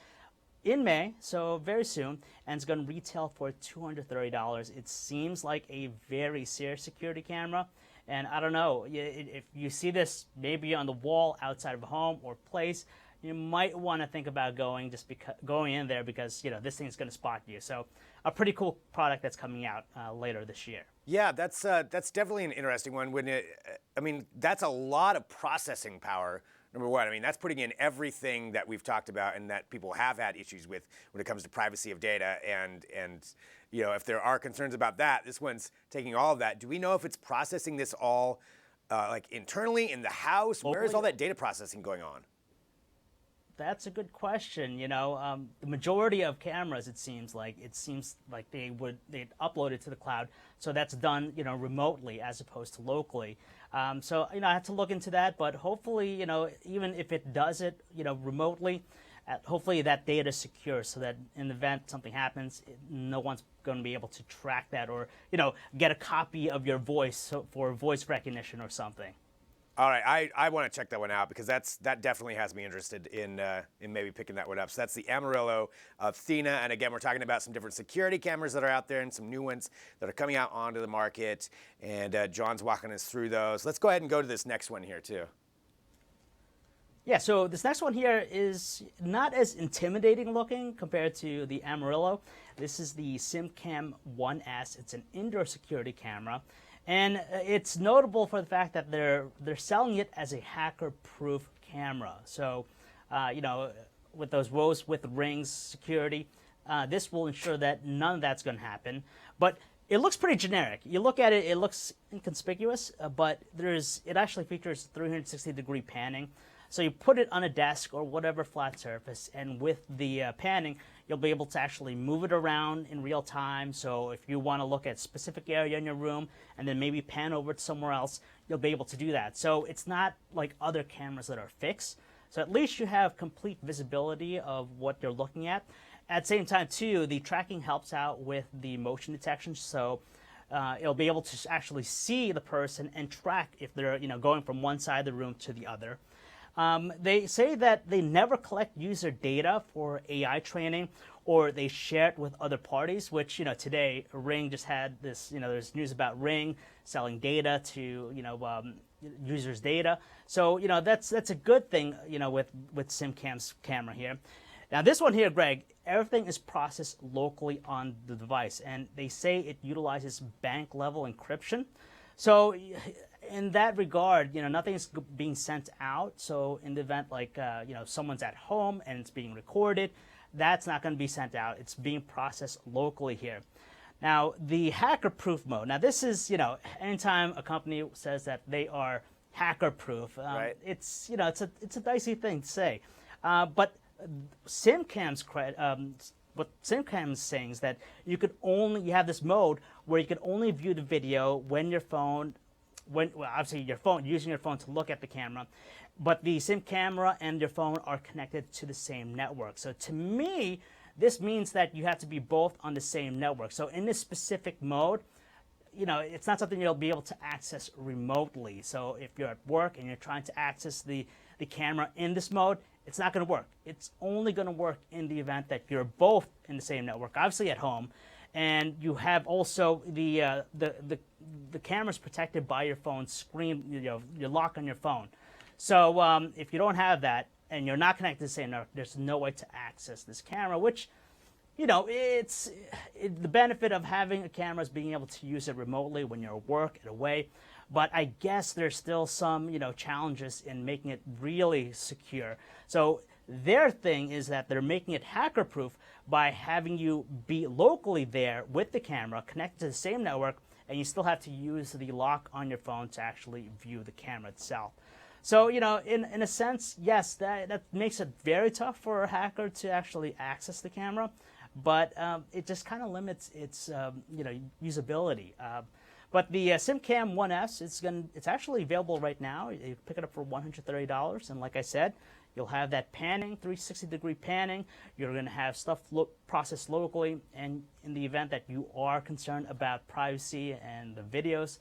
[SPEAKER 15] in May, so very soon, and it's going to retail for $230. It seems like a very serious security camera, and I don't know, if you see this maybe on the wall outside of a home or place, you might want to think about going in there because this thing's going to spot you. So a pretty cool product that's coming out later this year.
[SPEAKER 1] Yeah, that's definitely an interesting one. That's a lot of processing power. Number one, that's putting in everything that we've talked about and that people have had issues with when it comes to privacy of data. And if there are concerns about that, this one's taking all of that. Do we know if it's processing this all like internally in the house? Where is all that data processing going on?
[SPEAKER 15] That's a good question. The majority of cameras, it seems like they'd upload it to the cloud, so that's done, remotely as opposed to locally. So I have to look into that, but hopefully, even if it does it, remotely, hopefully that data is secure, so that in the event something happens, no one's going to be able to track that or, get a copy of your voice for voice recognition or something.
[SPEAKER 1] All right, I want to check that one out because that definitely has me interested in maybe picking that one up. So that's the Amarillo Athena, and again, we're talking about some different security cameras that are out there and some new ones that are coming out onto the market, and John's walking us through those. Let's go ahead and go to this next one here too.
[SPEAKER 15] Yeah, so this next one here is not as intimidating looking compared to the Amarillo. This is the SimCam 1S. It's an indoor security camera. And it's notable for the fact that they're selling it as a hacker-proof camera. So, with those rows with Ring's security, this will ensure that none of that's going to happen. But it looks pretty generic. You look at it, it looks inconspicuous, but it actually features 360-degree panning. So you put it on a desk or whatever flat surface, and with the panning, you'll be able to actually move it around in real time. So if you want to look at a specific area in your room and then maybe pan over to somewhere else, you'll be able to do that. So it's not like other cameras that are fixed. So at least you have complete visibility of what you're looking at. At the same time, too, the tracking helps out with the motion detection. So it'll be able to actually see the person and track if they're going from one side of the room to the other. They say that they never collect user data for AI training, or they share it with other parties, which, today Ring just had this, there's news about Ring selling data to, users' data. So, that's a good thing, with SimCam's camera here. Now, this one here, Greg, everything is processed locally on the device, and they say it utilizes bank-level encryption. So in that regard, nothing is being sent out. So in the event like, someone's at home and it's being recorded, that's not going to be sent out. It's being processed locally here. Now, the hacker-proof mode. Now, this is, anytime a company says that they are hacker-proof,
[SPEAKER 1] right.
[SPEAKER 15] It's, it's a dicey thing to say. But SimCam's what SimCam is saying is that you have this mode where you can only view the video when your phone, obviously using your phone to look at the camera, but the Sim camera and your phone are connected to the same network. So to me, this means that you have to be both on the same network. So in this specific mode, it's not something you'll be able to access remotely. So if you're at work and you're trying to access the camera in this mode, it's not going to work. It's only going to work in the event that you're both in the same network, obviously at home, and you have also the camera's protected by your phone screen, your lock on your phone. So if you don't have that and you're not connected to the same network, there's no way to access this camera, which, it's the benefit of having a camera is being able to use it remotely when you're at work and away. But I guess there's still some, challenges in making it really secure. So their thing is that they're making it hacker-proof by having you be locally there with the camera, connected to the same network, and you still have to use the lock on your phone to actually view the camera itself. So, in a sense, yes, that makes it very tough for a hacker to actually access the camera, but it just kind of limits its, usability. But the SimCam 1S, it's actually available right now. You pick it up for $130, and like I said, you'll have that panning, 360-degree panning. You're going to have stuff processed locally, and in the event that you are concerned about privacy and the videos,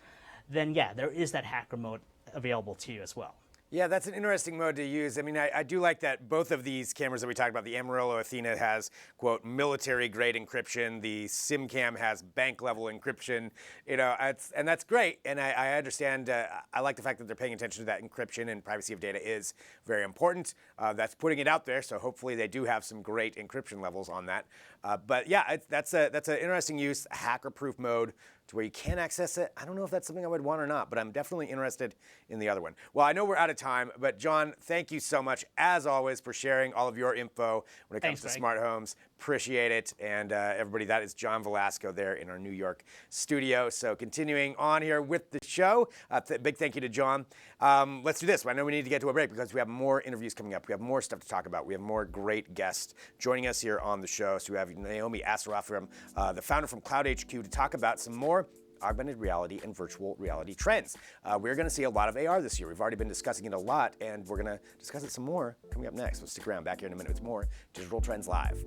[SPEAKER 15] then yeah, there is that hacker mode available to you as well.
[SPEAKER 1] Yeah, that's an interesting mode to use. I mean, I do like that both of these cameras that we talked about, the Amarillo Athena has, quote, military-grade encryption. The SimCam has bank-level encryption. And that's great. And I understand, I like the fact that they're paying attention to that encryption, and privacy of data is very important. That's putting it out there, so hopefully they do have some great encryption levels on that. But yeah, that's an interesting use, a hacker-proof mode, to where you can access it. I don't know if that's something I would want or not, but I'm definitely interested in the other one. Well, I know we're out of time, but John, thank you so much, as always, for sharing all of your info when it comes to smart homes. Appreciate it. And everybody, that is John Velasco there in our New York studio. So continuing on here with the show, big thank you to John. Let's do this. I know we need to get to a break because we have more interviews coming up. We have more stuff to talk about. We have more great guests joining us here on the show. So we have Naomi Asseroff, the founder from Cloud HQ, to talk about some more augmented reality and virtual reality trends. We're going to see a lot of AR this year. We've already been discussing it a lot, and we're going to discuss it some more coming up next. So stick around. Back here in a minute with more Digital Trends Live.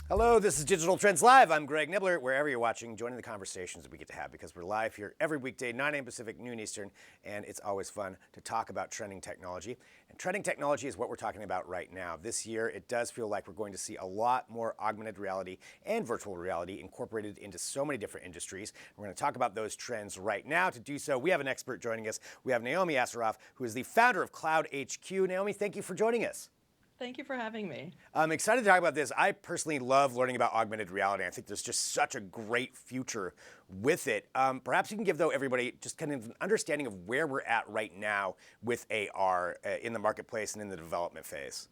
[SPEAKER 1] Hello, this is Digital Trends Live. I'm Greg Nibbler. Wherever you're watching, joining the conversations that we get to have because we're live here every weekday, 9 a.m. Pacific, noon Eastern, and it's always fun to talk about trending technology. And trending technology is what we're talking about right now. This year, it does feel like we're going to see a lot more augmented reality and virtual reality incorporated into so many different industries. We're going to talk about those trends right now. To do so, we have an expert joining us. We have Naomi Asseroff, who is the founder of Cloud HQ. Naomi, thank you for joining us.
[SPEAKER 16] Thank you for having me.
[SPEAKER 1] I'm excited to talk about this. I personally love learning about augmented reality. I think there's just such a great future with it. Perhaps you can give, though, everybody just kind of an understanding of where we're at right now with AR in the marketplace and in the development phase.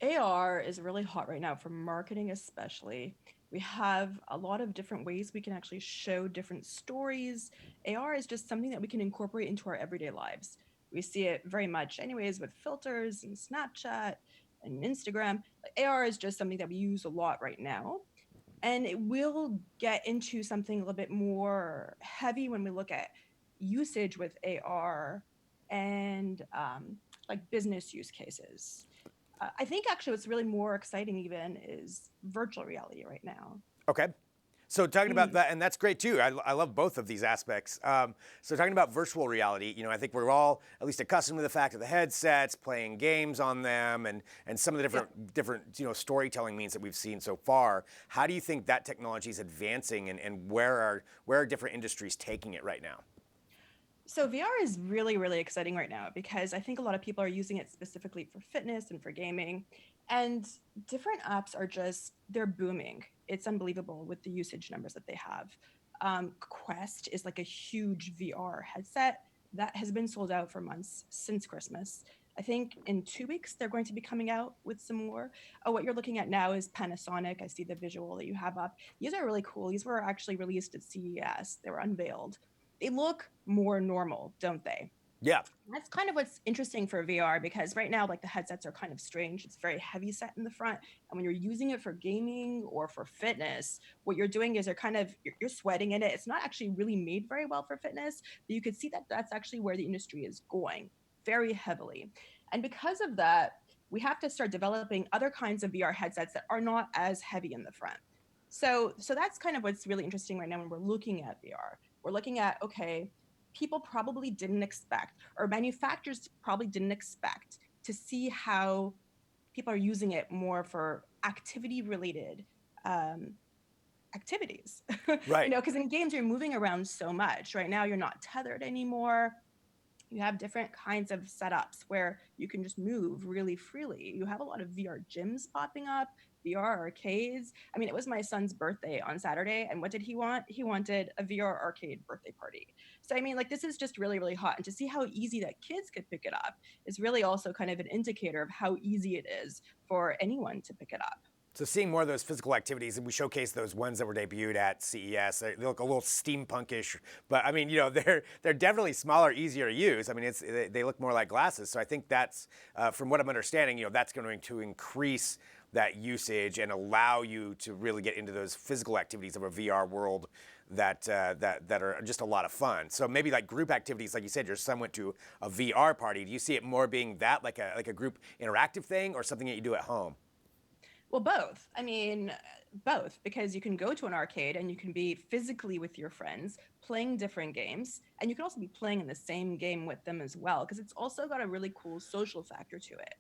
[SPEAKER 16] AR is really hot right now for marketing especially. We have a lot of different ways we can actually show different stories. AR is just something that we can incorporate into our everyday lives. We see it very much anyways with filters and Snapchat and Instagram. AR is just something that we use a lot right now. And it will get into something a little bit more heavy when we look at usage with AR and like business use cases. I think actually what's really more exciting even is virtual reality right now.
[SPEAKER 1] Okay. So talking about that, and that's great too. I love both of these aspects. So talking about virtual reality, I think we're all at least accustomed to the fact of the headsets, playing games on them, and some of the different storytelling means that we've seen so far. How do you think that technology is advancing, and where are different industries taking it right now?
[SPEAKER 16] So VR is really, really exciting right now because I think a lot of people are using it specifically for fitness and for gaming. And different apps are they're booming. It's unbelievable with the usage numbers that they have. Quest is like a huge VR headset that has been sold out for months since Christmas. I think in 2 weeks, they're going to be coming out with some more. Oh, what you're looking at now is Panasonic. I see the visual that you have up. These are really cool. These were actually released at CES. They were unveiled. They look more normal, don't they?
[SPEAKER 1] Yeah.
[SPEAKER 16] That's kind of what's interesting for VR because right now, like the headsets are kind of strange. It's very heavy set in the front. And when you're using it for gaming or for fitness, what you're doing is you're sweating in it. It's not actually really made very well for fitness, but you could see that that's actually where the industry is going very heavily. And because of that, we have to start developing other kinds of VR headsets that are not as heavy in the front. So that's kind of what's really interesting right now when we're looking at VR. We're looking at, okay, people probably didn't expect, or manufacturers probably didn't expect to see how people are using it more for activity-related activities.
[SPEAKER 1] Right.
[SPEAKER 16] Because in games, you're moving around so much. Right now, you're not tethered anymore. You have different kinds of setups where you can just move really freely. You have a lot of VR gyms popping up, VR arcades. I mean, it was my son's birthday on Saturday, and what did he want? He wanted a VR arcade birthday party. So, I mean, like, this is just really, really hot. And to see how easy that kids could pick it up is really also kind of an indicator of how easy it is for anyone to pick it up.
[SPEAKER 1] So seeing more of those physical activities, and we showcased those ones that were debuted at CES. They look a little steampunkish, but I mean, they're definitely smaller, easier to use. I mean, they look more like glasses. So I think that's, from what I'm understanding, that's going to increase that usage and allow you to really get into those physical activities of a VR world that are just a lot of fun. So maybe like group activities, like you said, your son went to a VR party. Do you see it more being that, like a group interactive thing, or something that you do at home?
[SPEAKER 16] Well, both. I mean, both, because you can go to an arcade and you can be physically with your friends playing different games, and you can also be playing in the same game with them as well, because it's also got a really cool social factor to it.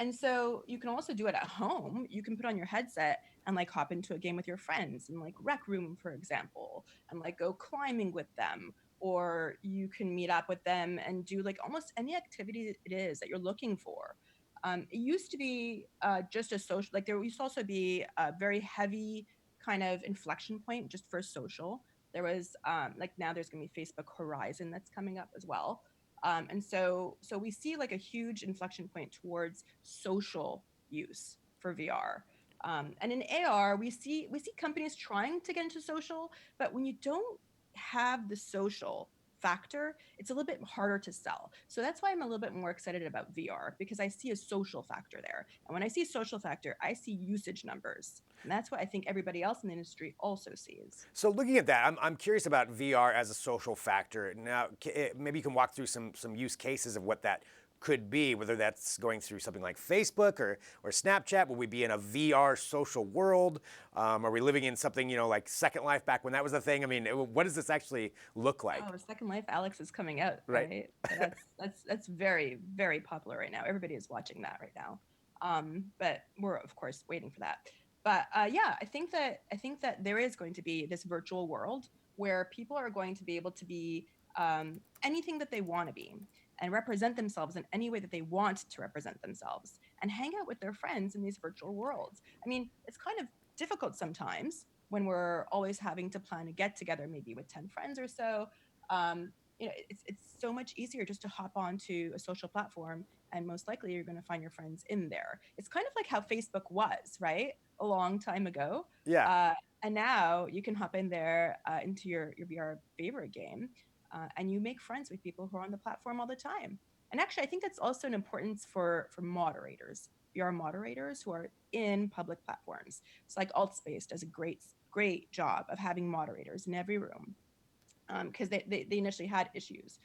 [SPEAKER 16] And so you can also do it at home. You can put on your headset and like hop into a game with your friends in like Rec Room, for example, and like go climbing with them. Or you can meet up with them and do like almost any activity it is that you're looking for. It used to be just a social, like there used to also be a very heavy kind of inflection point just for social. There was like now there's going to be Facebook Horizon that's coming up as well. And so we see like a huge inflection point towards social use for VR. And in AR, we see companies trying to get into social, but when you don't have the social factor, it's a little bit harder to sell. So that's why I'm a little bit more excited about VR, because I see a social factor there. And when I see social factor, I see usage numbers. And that's what I think everybody else in the industry also sees.
[SPEAKER 1] So looking at that, I'm curious about VR as a social factor. Now, maybe you can walk through some use cases of what that could be, whether that's going through something like Facebook or Snapchat. Will we be in a VR social world? Are we living in something, like Second Life back when that was a thing? I mean, what does this actually look like?
[SPEAKER 16] Oh, Second Life Alex is coming out, right? That's very, very popular right now. Everybody is watching that right now. But we're of course waiting for that. But yeah, I think that there is going to be this virtual world where people are going to be able to be anything that they want to be, and represent themselves in any way that they want to represent themselves, and hang out with their friends in these virtual worlds. I mean, it's kind of difficult sometimes when we're always having to plan a get together, maybe with 10 friends or so. It's so much easier just to hop onto a social platform, and most likely you're going to find your friends in there. It's kind of like how Facebook was, right? A long time ago.
[SPEAKER 1] Yeah.
[SPEAKER 16] And now you can hop in there into your VR favorite game. And you make friends with people who are on the platform all the time. And actually, I think that's also an importance for moderators, VR moderators who are in public platforms. It's like Altspace does a great job of having moderators in every room, because they initially had issues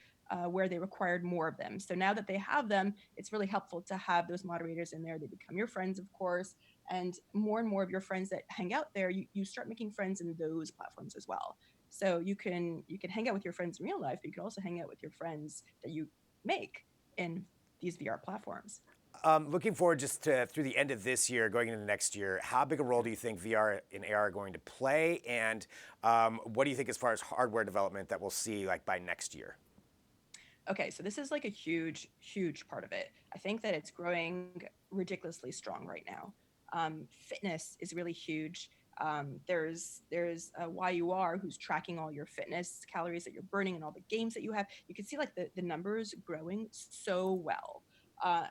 [SPEAKER 16] where they required more of them. So now that they have them, it's really helpful to have those moderators in there. They become your friends, of course, and more of your friends that hang out there, you start making friends in those platforms as well. So you can hang out with your friends in real life, but you can also hang out with your friends that you make in these VR platforms.
[SPEAKER 1] Looking forward just through the end of this year, going into next year, how big a role do you think VR and AR are going to play? And what do you think as far as hardware development that we'll see like by next year?
[SPEAKER 16] Okay, so this is like a huge part of it. I think that it's growing ridiculously strong right now. Fitness is really huge. There's a YUR who's tracking all your fitness calories that you're burning and all the games that you have. You can see like the numbers growing so well.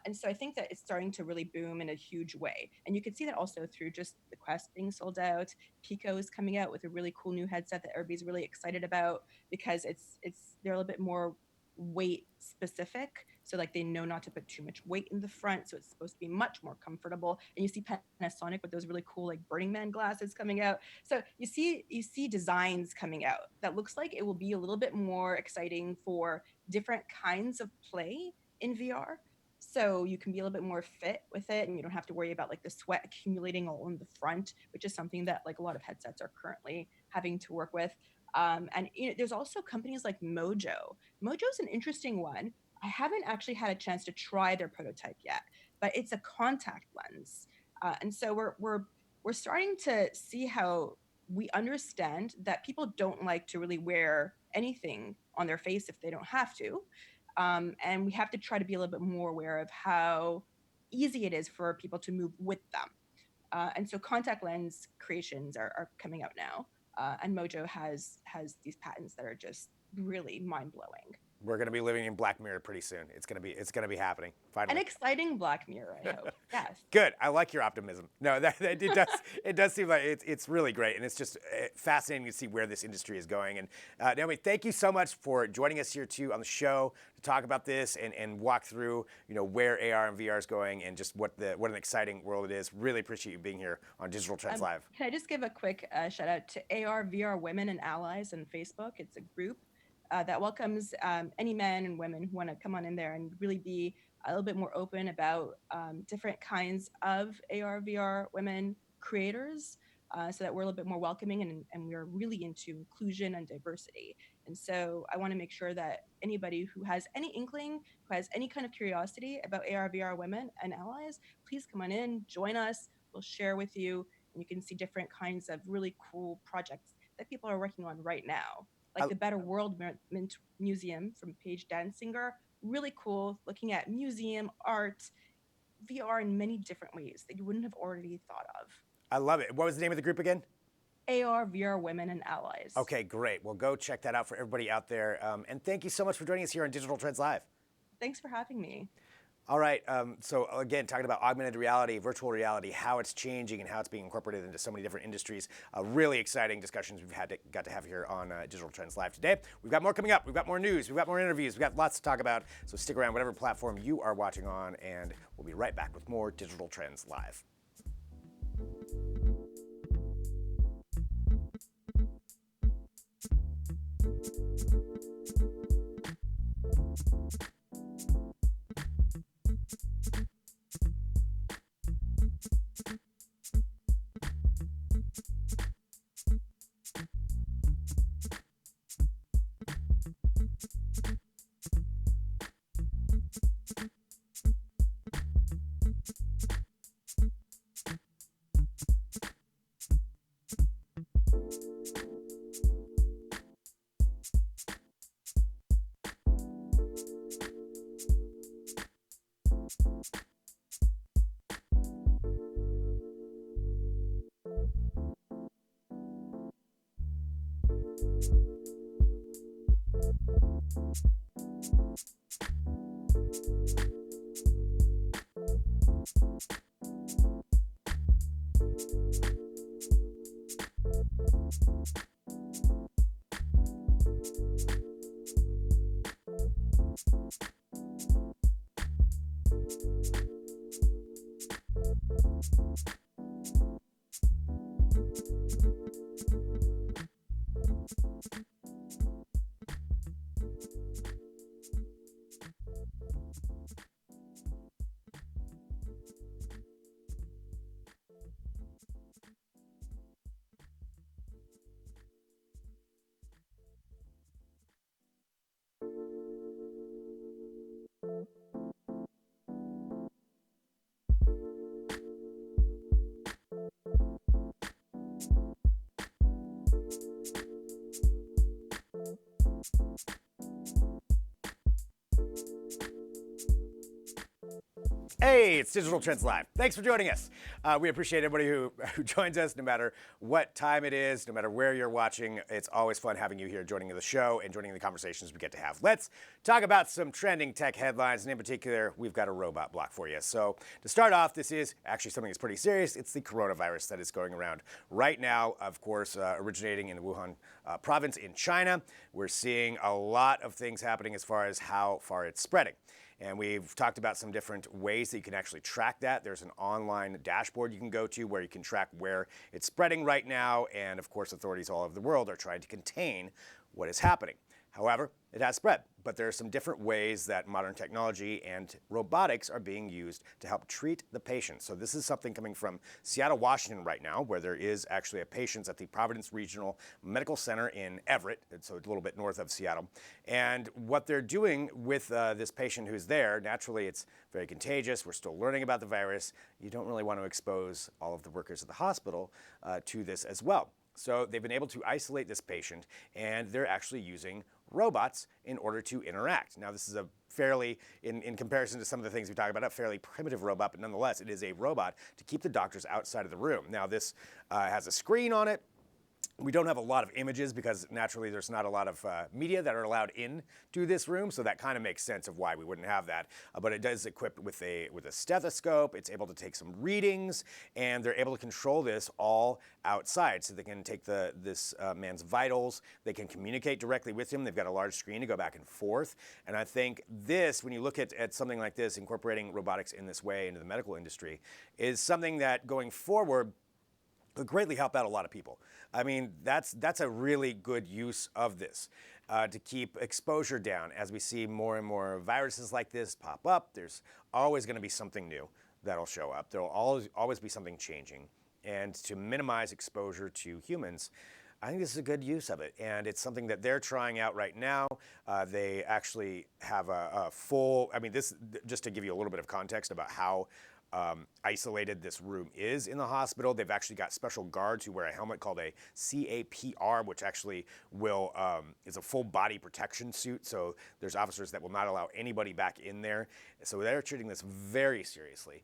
[SPEAKER 16] And so I think that it's starting to really boom in a huge way. And you can see that also through just the Quest being sold out. Pico is coming out with a really cool new headset that everybody's really excited about, because they're a little bit more weight specific, so like they know not to put too much weight in the front, so it's supposed to be much more comfortable. And you see Panasonic with those really cool like Burning Man glasses coming out. So you see designs coming out that looks like it will be a little bit more exciting for different kinds of play in VR. So you can be a little bit more fit with it, and you don't have to worry about like the sweat accumulating all in the front, which is something that like a lot of headsets are currently having to work with. And there's also companies like Mojo. Mojo's an interesting one. I haven't actually had a chance to try their prototype yet, but it's a contact lens. And so we're starting to see how we understand that people don't like to really wear anything on their face if they don't have to. And we have to try to be a little bit more aware of how easy it is for people to move with them. And so contact lens creations are coming out now. And Mojo has these patents that are just really mind-blowing.
[SPEAKER 1] We're going to be living in Black Mirror pretty soon. It's going to be happening. Finally.
[SPEAKER 16] An exciting Black Mirror, I hope. Yes.
[SPEAKER 1] Good. I like your optimism. No, it does seem like it's really great, and it's just fascinating to see where this industry is going. And Naomi, thank you so much for joining us here too on the show to talk about this and walk through where AR and VR is going and just what an exciting world it is. Really appreciate you being here on Digital Trends Live.
[SPEAKER 16] Can I just give a quick shout out to AR VR Women and Allies on Facebook? It's a group that welcomes any men and women who want to come on in there and really be a little bit more open about different kinds of AR, VR women creators, so that we're a little bit more welcoming and we're really into inclusion and diversity. And so I want to make sure that anybody who has any inkling, who has any kind of curiosity about AR, VR women and allies, please come on in, join us. We'll share with you, and you can see different kinds of really cool projects that people are working on right now. Like the Better World Mint Museum from Paige Danziger, really cool, looking at museum, art, VR in many different ways that you wouldn't have already thought of.
[SPEAKER 1] I love it. What was the name of the group again?
[SPEAKER 16] AR, VR Women and Allies.
[SPEAKER 1] Okay, great. Well, go check that out for everybody out there. And thank you so much for joining us here on Digital Trends Live.
[SPEAKER 16] Thanks for having me.
[SPEAKER 1] All right, so again, talking about augmented reality, virtual reality, how it's changing and how it's being incorporated into so many different industries. Really exciting discussions we've got to have here on Digital Trends Live today. We've got more coming up. We've got more news. We've got more interviews. We've got lots to talk about. So stick around, whatever platform you are watching on, and we'll be right back with more Digital Trends Live. Hey, it's Digital Trends Live. Thanks for joining us. We appreciate everybody who joins us, no matter what time it is, no matter where you're watching. It's always fun having you here joining the show and joining the conversations we get to have. Let's talk about some trending tech headlines, and in particular, we've got a robot block for you. So to start off, this is actually something that's pretty serious. It's the coronavirus that is going around right now, of course, originating in the Wuhan province in China. We're seeing a lot of things happening as far as how far it's spreading. And we've talked about some different ways that you can actually track that. There's an online dashboard you can go to where you can track where it's spreading right now. And of course, authorities all over the world are trying to contain what is happening. However, it has spread, but there are some different ways that modern technology and robotics are being used to help treat the patient. So this is something coming from Seattle, Washington right now, where there is actually a patient at the Providence Regional Medical Center in Everett, so a little bit north of Seattle. And what they're doing with this patient who's there, naturally it's very contagious. We're still learning about the virus. You don't really want to expose all of the workers at the hospital to this as well. So they've been able to isolate this patient, and they're actually using robots in order to interact. Now, this is a fairly, in comparison to some of the things we talk about, a fairly primitive robot, but nonetheless, it is a robot to keep the doctors outside of the room. Now, this has a screen on it. We don't have a lot of images because naturally there's not a lot of media that are allowed in to this room, so that kind of makes sense of why we wouldn't have that. But it does equipped with a stethoscope. It's able to take some readings, and they're able to control this all outside. So they can take this man's vitals. They can communicate directly with him. They've got a large screen to go back and forth. And I think this, when you look at something like this, incorporating robotics in this way into the medical industry, is something that going forward could greatly help out a lot of people. I mean, that's a really good use of this to keep exposure down. As we see more and more viruses like this pop up, there's always going to be something new that'll show up. There'll always be something changing. And to minimize exposure to humans, I think this is a good use of it. And it's something that they're trying out right now. They actually have a full, I mean, this, just to give you a little bit of context about how isolated this room is in the hospital. They've actually got special guards who wear a helmet called a CAPR, which actually will is a full body protection suit. So there's officers that will not allow anybody back in there. So they're treating this very seriously,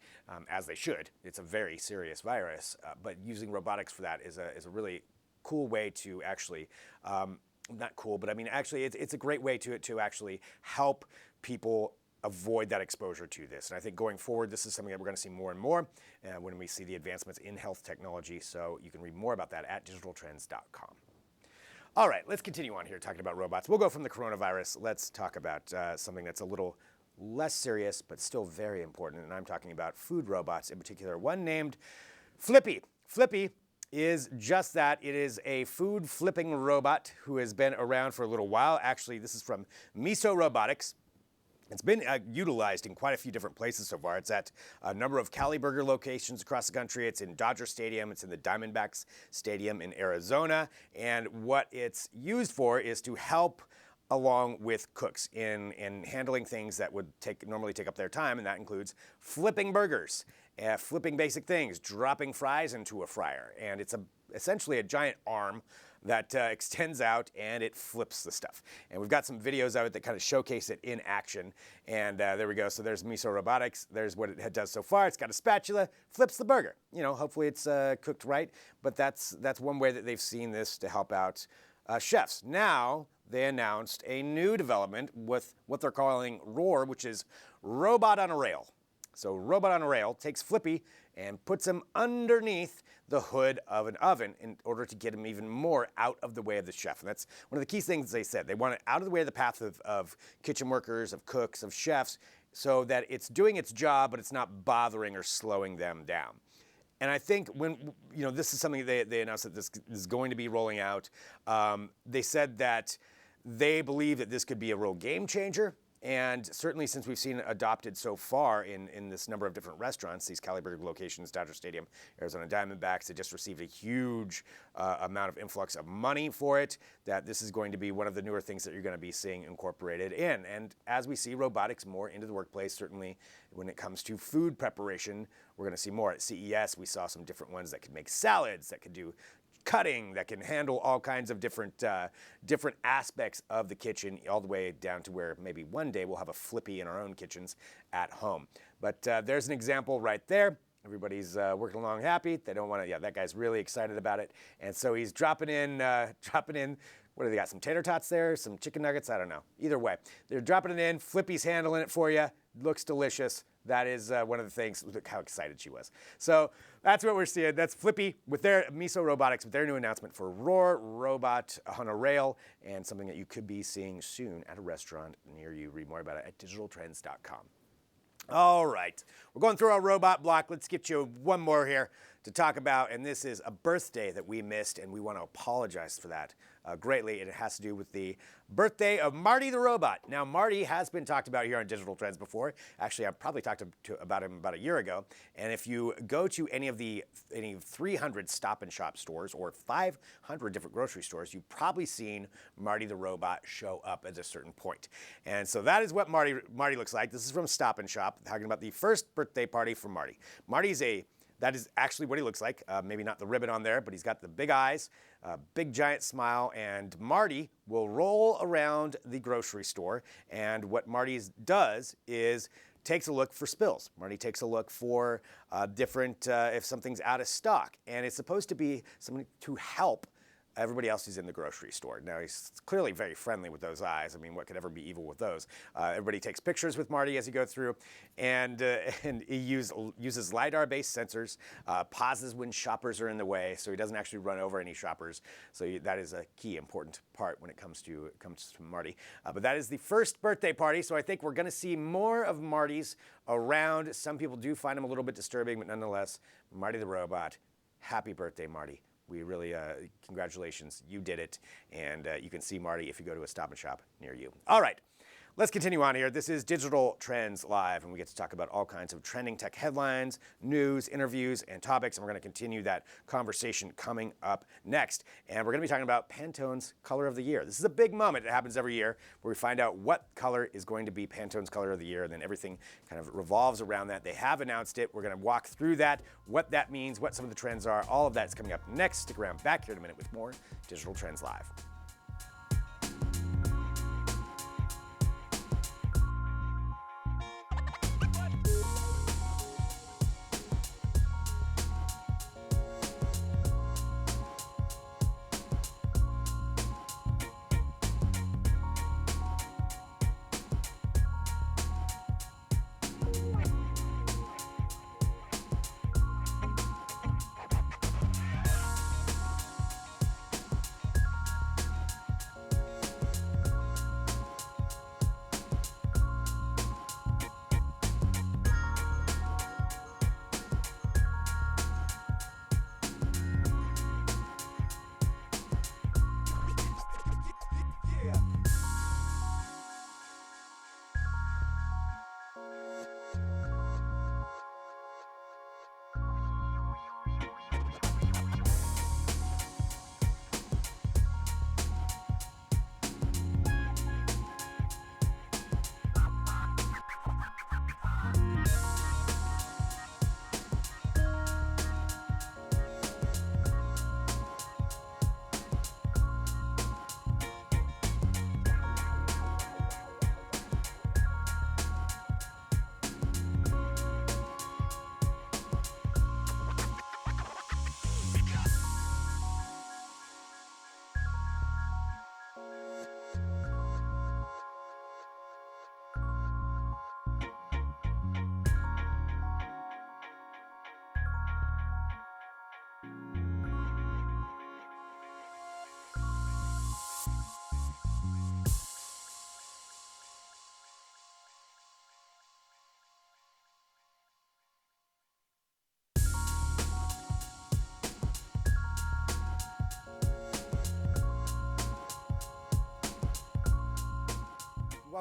[SPEAKER 1] as they should. It's a very serious virus, but using robotics for that is a really cool way to actually, not cool, but I mean, actually it's a great way to actually help people avoid that exposure to this. And I think going forward, this is something that we're going to see more and more when we see the advancements in health technology. So you can read more about that at digitaltrends.com. All right, let's continue on here talking about robots. We'll go from the coronavirus. Let's talk about something that's a little less serious, but still very important. And I'm talking about food robots, in particular, one named Flippy. Flippy is just that. It is a food flipping robot who has been around for a little while. Actually, this is from Miso Robotics. It's been utilized in quite a few different places so far. It's at a number of Cali Burger locations across the country. It's in Dodger Stadium. It's in the Diamondbacks Stadium in Arizona. And what it's used for is to help along with cooks in handling things that would normally take up their time, and that includes flipping burgers, flipping basic things, dropping fries into a fryer. And it's essentially a giant arm that extends out and it flips the stuff. And we've got some videos of it that kind of showcase it in action. And there we go. So there's Miso Robotics. There's what it does so far. It's got a spatula, flips the burger. You know, hopefully it's cooked right. But that's one way that they've seen this to help out chefs. Now they announced a new development with what they're calling ROAR, which is Robot on a Rail. So Robot on a Rail takes Flippy and puts him underneath the hood of an oven in order to get him even more out of the way of the chef. And that's one of the key things they said. They want it out of the way of the path of kitchen workers, of cooks, of chefs, so that it's doing its job, but it's not bothering or slowing them down. And I think when, this is something they announced that this is going to be rolling out. They said that they believe that this could be a real game changer. And certainly since we've seen it adopted so far in this number of different restaurants, these Cali Burger locations, Dodger Stadium, Arizona Diamondbacks, it just received a huge amount of influx of money for it, that this is going to be one of the newer things that you're going to be seeing incorporated in. And as we see robotics more into the workplace, certainly when it comes to food preparation, we're going to see more. At CES, we saw some different ones that could make salads, that could do cutting, that can handle all kinds of different aspects of the kitchen, all the way down to where maybe one day we'll have a Flippy in our own kitchens at home. But there's an example right there. Everybody's working along happy. They don't want to, that guy's really excited about it. And so he's dropping in, what do they got, some tater tots there, some chicken nuggets? I don't know. Either way, they're dropping it in. Flippy's handling it for you. Looks delicious. That is one of the things. Look how excited she was. So that's what we're seeing. That's Flippy with their Miso Robotics, with their new announcement for ROAR, Robot on a Rail, and something that you could be seeing soon at a restaurant near you. Read more about it at digitaltrends.com. All right, we're going through our robot block. Let's get you one more here to talk about, and this is a birthday that we missed, and we want to apologize for that greatly. And it has to do with the birthday of Marty the Robot. Now, Marty has been talked about here on Digital Trends before. Actually, I probably talked about him about a year ago. And if you go to any 300 Stop and Shop stores or 500 different grocery stores, you've probably seen Marty the Robot show up at a certain point. And so that is what Marty looks like. This is from Stop and Shop, talking about the first birthday party for Marty. That is actually what he looks like. Maybe not the ribbon on there, but he's got the big eyes, big giant smile, and Marty will roll around the grocery store. And what Marty does is takes a look for spills. Marty takes a look for different, if something's out of stock. And it's supposed to be something to help everybody else who's in the grocery store. Now, he's clearly very friendly with those eyes. I mean, what could ever be evil with those? Everybody takes pictures with Marty as he goes through, and he uses LiDAR-based sensors, pauses when shoppers are in the way, so he doesn't actually run over any shoppers. So that is a key important part when it comes to Marty. But that is the first birthday party, so I think we're going to see more of Marty's around. Some people do find him a little bit disturbing, but nonetheless, Marty the Robot, happy birthday, Marty. We really, congratulations, you did it. And you can see Marty if you go to a Stop and Shop near you. All right, let's continue on here. This is Digital Trends Live, and we get to talk about all kinds of trending tech headlines, news, interviews, and topics. And we're going to continue that conversation coming up next. And we're going to be talking about Pantone's Color of the Year. This is a big moment. It happens every year where we find out what color is going to be Pantone's Color of the Year, and then everything kind of revolves around that. They have announced it. We're going to walk through that, what that means, what some of the trends are. All of that is coming up next. Stick around back here in a minute with more Digital Trends Live.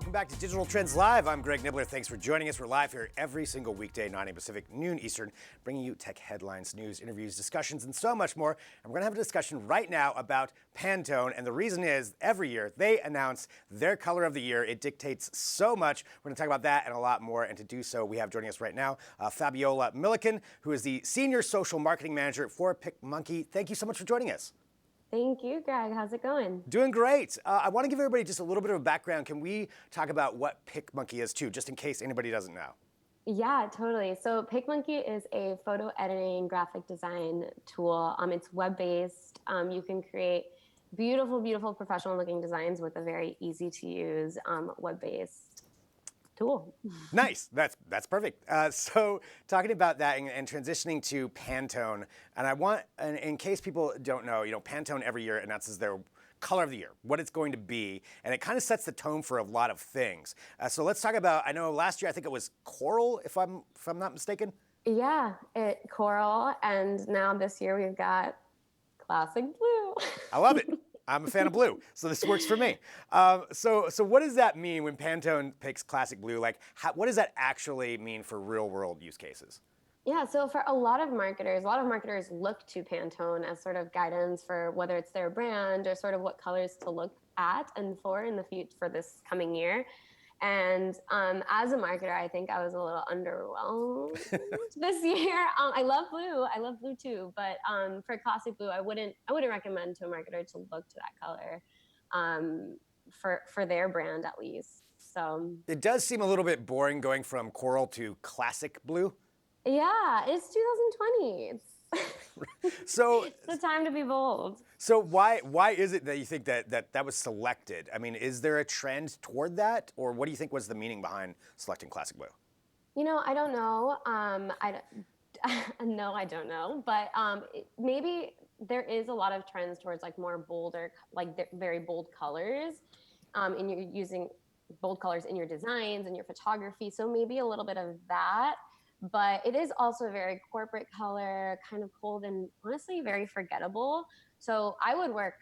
[SPEAKER 1] Welcome back to Digital Trends Live. I'm Greg Nibbler. Thanks for joining us. We're live here every single weekday, 9 a.m. Pacific, noon Eastern, bringing you tech headlines, news, interviews, discussions, and so much more. And we're going to have a discussion right now about Pantone. And the reason is every year they announce their color of the year. It dictates so much. We're going to talk about that and a lot more. And to do so, we have joining us right now Fabiola Milliken, who is the Senior Social Marketing Manager for PicMonkey. Thank you so much for joining us.
[SPEAKER 17] Thank you, Greg. How's it going?
[SPEAKER 1] Doing great. I want to give everybody just a little bit of a background. Can we talk about what PicMonkey is too, just in case anybody doesn't know?
[SPEAKER 17] Yeah, totally. So PicMonkey is a photo editing graphic design tool. It's web-based. You can create beautiful, beautiful professional looking designs with a very easy to use web-based tool.
[SPEAKER 1] Nice. That's perfect. So talking about that and transitioning to Pantone, and I want, and in case people don't know, Pantone every year announces their color of the year, what it's going to be, and it kind of sets the tone for a lot of things. So let's talk about, I know last year I think it was coral, if I'm not mistaken.
[SPEAKER 17] Yeah, coral, and now this year we've got classic blue.
[SPEAKER 1] I love it. I'm a fan of blue, so this works for me. So what does that mean when Pantone picks classic blue? Like, what does that actually mean for real-world use cases?
[SPEAKER 17] Yeah, so for a lot of marketers look to Pantone as sort of guidance for whether it's their brand or sort of what colors to look at and for in the future for this coming year. And as a marketer, I think I was a little underwhelmed this year. I love blue too. But for classic blue, I wouldn't recommend to a marketer to look to that color for their brand at least. So
[SPEAKER 1] it does seem a little bit boring going from coral to classic blue.
[SPEAKER 17] Yeah, it's 2020.
[SPEAKER 1] So
[SPEAKER 17] it's the time to be bold.
[SPEAKER 1] So why is it that you think that was selected? I mean, is there a trend toward that, or what do you think was the meaning behind selecting classic blue?
[SPEAKER 17] I don't know. No, I don't know. But maybe there is a lot of trends towards like more bolder, like very bold colors, and you're using bold colors in your designs and your photography. So maybe a little bit of that. But it is also a very corporate color, kind of cold and honestly very forgettable. So I would work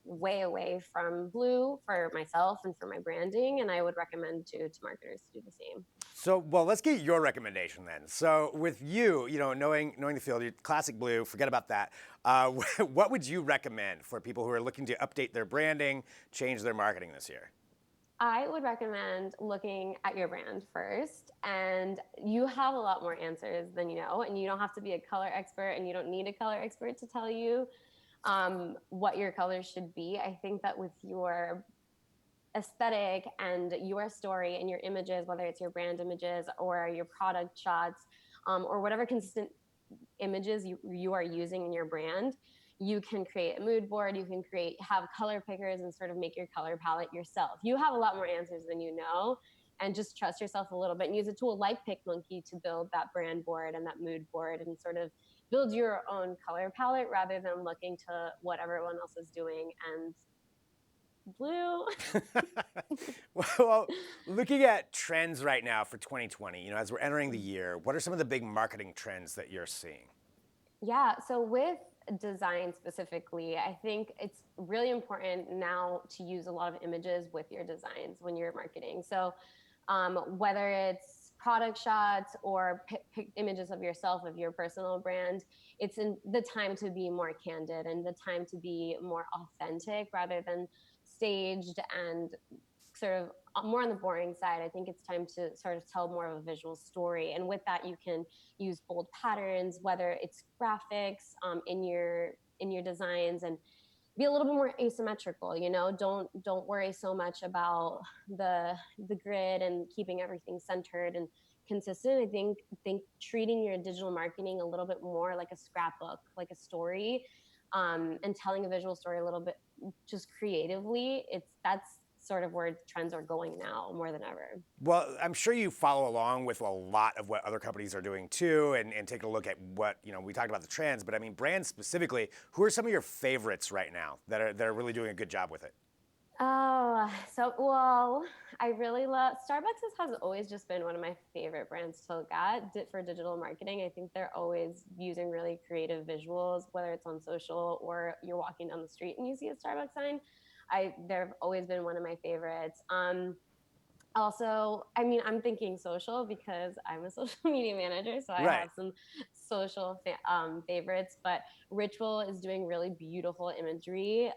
[SPEAKER 17] way away from blue for myself and for my branding, and I would recommend to marketers to do the same.
[SPEAKER 1] So, well, let's get your recommendation then. So with you, knowing the field, classic blue, forget about that. What would you recommend for people who are looking to update their branding, change their marketing this year?
[SPEAKER 17] I would recommend looking at your brand first, and you have a lot more answers than you know, and you don't have to be a color expert, and you don't need a color expert to tell you what your colors should be. I think that with your aesthetic and your story and your images, whether it's your brand images or your product shots, or whatever consistent images you are using in your brand, you can create a mood board, you can have color pickers and sort of make your color palette yourself. You have a lot more answers than you know, and just trust yourself a little bit and use a tool like PicMonkey to build that brand board and that mood board and sort of build your own color palette rather than looking to what everyone else is doing and blue.
[SPEAKER 1] Well, looking at trends right now for 2020, as we're entering the year, what are some of the big marketing trends that you're seeing?
[SPEAKER 17] Yeah, so with design specifically, I think it's really important now to use a lot of images with your designs when you're marketing. So whether it's product shots or images of yourself, of your personal brand, it's in the time to be more candid and the time to be more authentic rather than staged and sort of more on the boring side. I think it's time to sort of tell more of a visual story. And with that, you can use bold patterns, whether it's graphics in your designs, and be a little bit more asymmetrical. Don't worry so much about the grid and keeping everything centered and consistent. I think treating your digital marketing a little bit more like a scrapbook, like a story, and telling a visual story a little bit just creatively. That's sort of where trends are going now more than ever.
[SPEAKER 1] Well, I'm sure you follow along with a lot of what other companies are doing too, and take a look at what, we talked about the trends, but I mean, brands specifically, who are some of your favorites right now that are really doing a good job with it?
[SPEAKER 17] Oh, I really love Starbucks. Has always just been one of my favorite brands to look at for digital marketing. I think they're always using really creative visuals, whether it's on social or you're walking down the street and you see a Starbucks sign. They've always been one of my favorites. Also, I mean, I'm thinking social because I'm a social media manager, so I
[SPEAKER 1] Right.
[SPEAKER 17] have some social favorites. But Ritual is doing really beautiful imagery.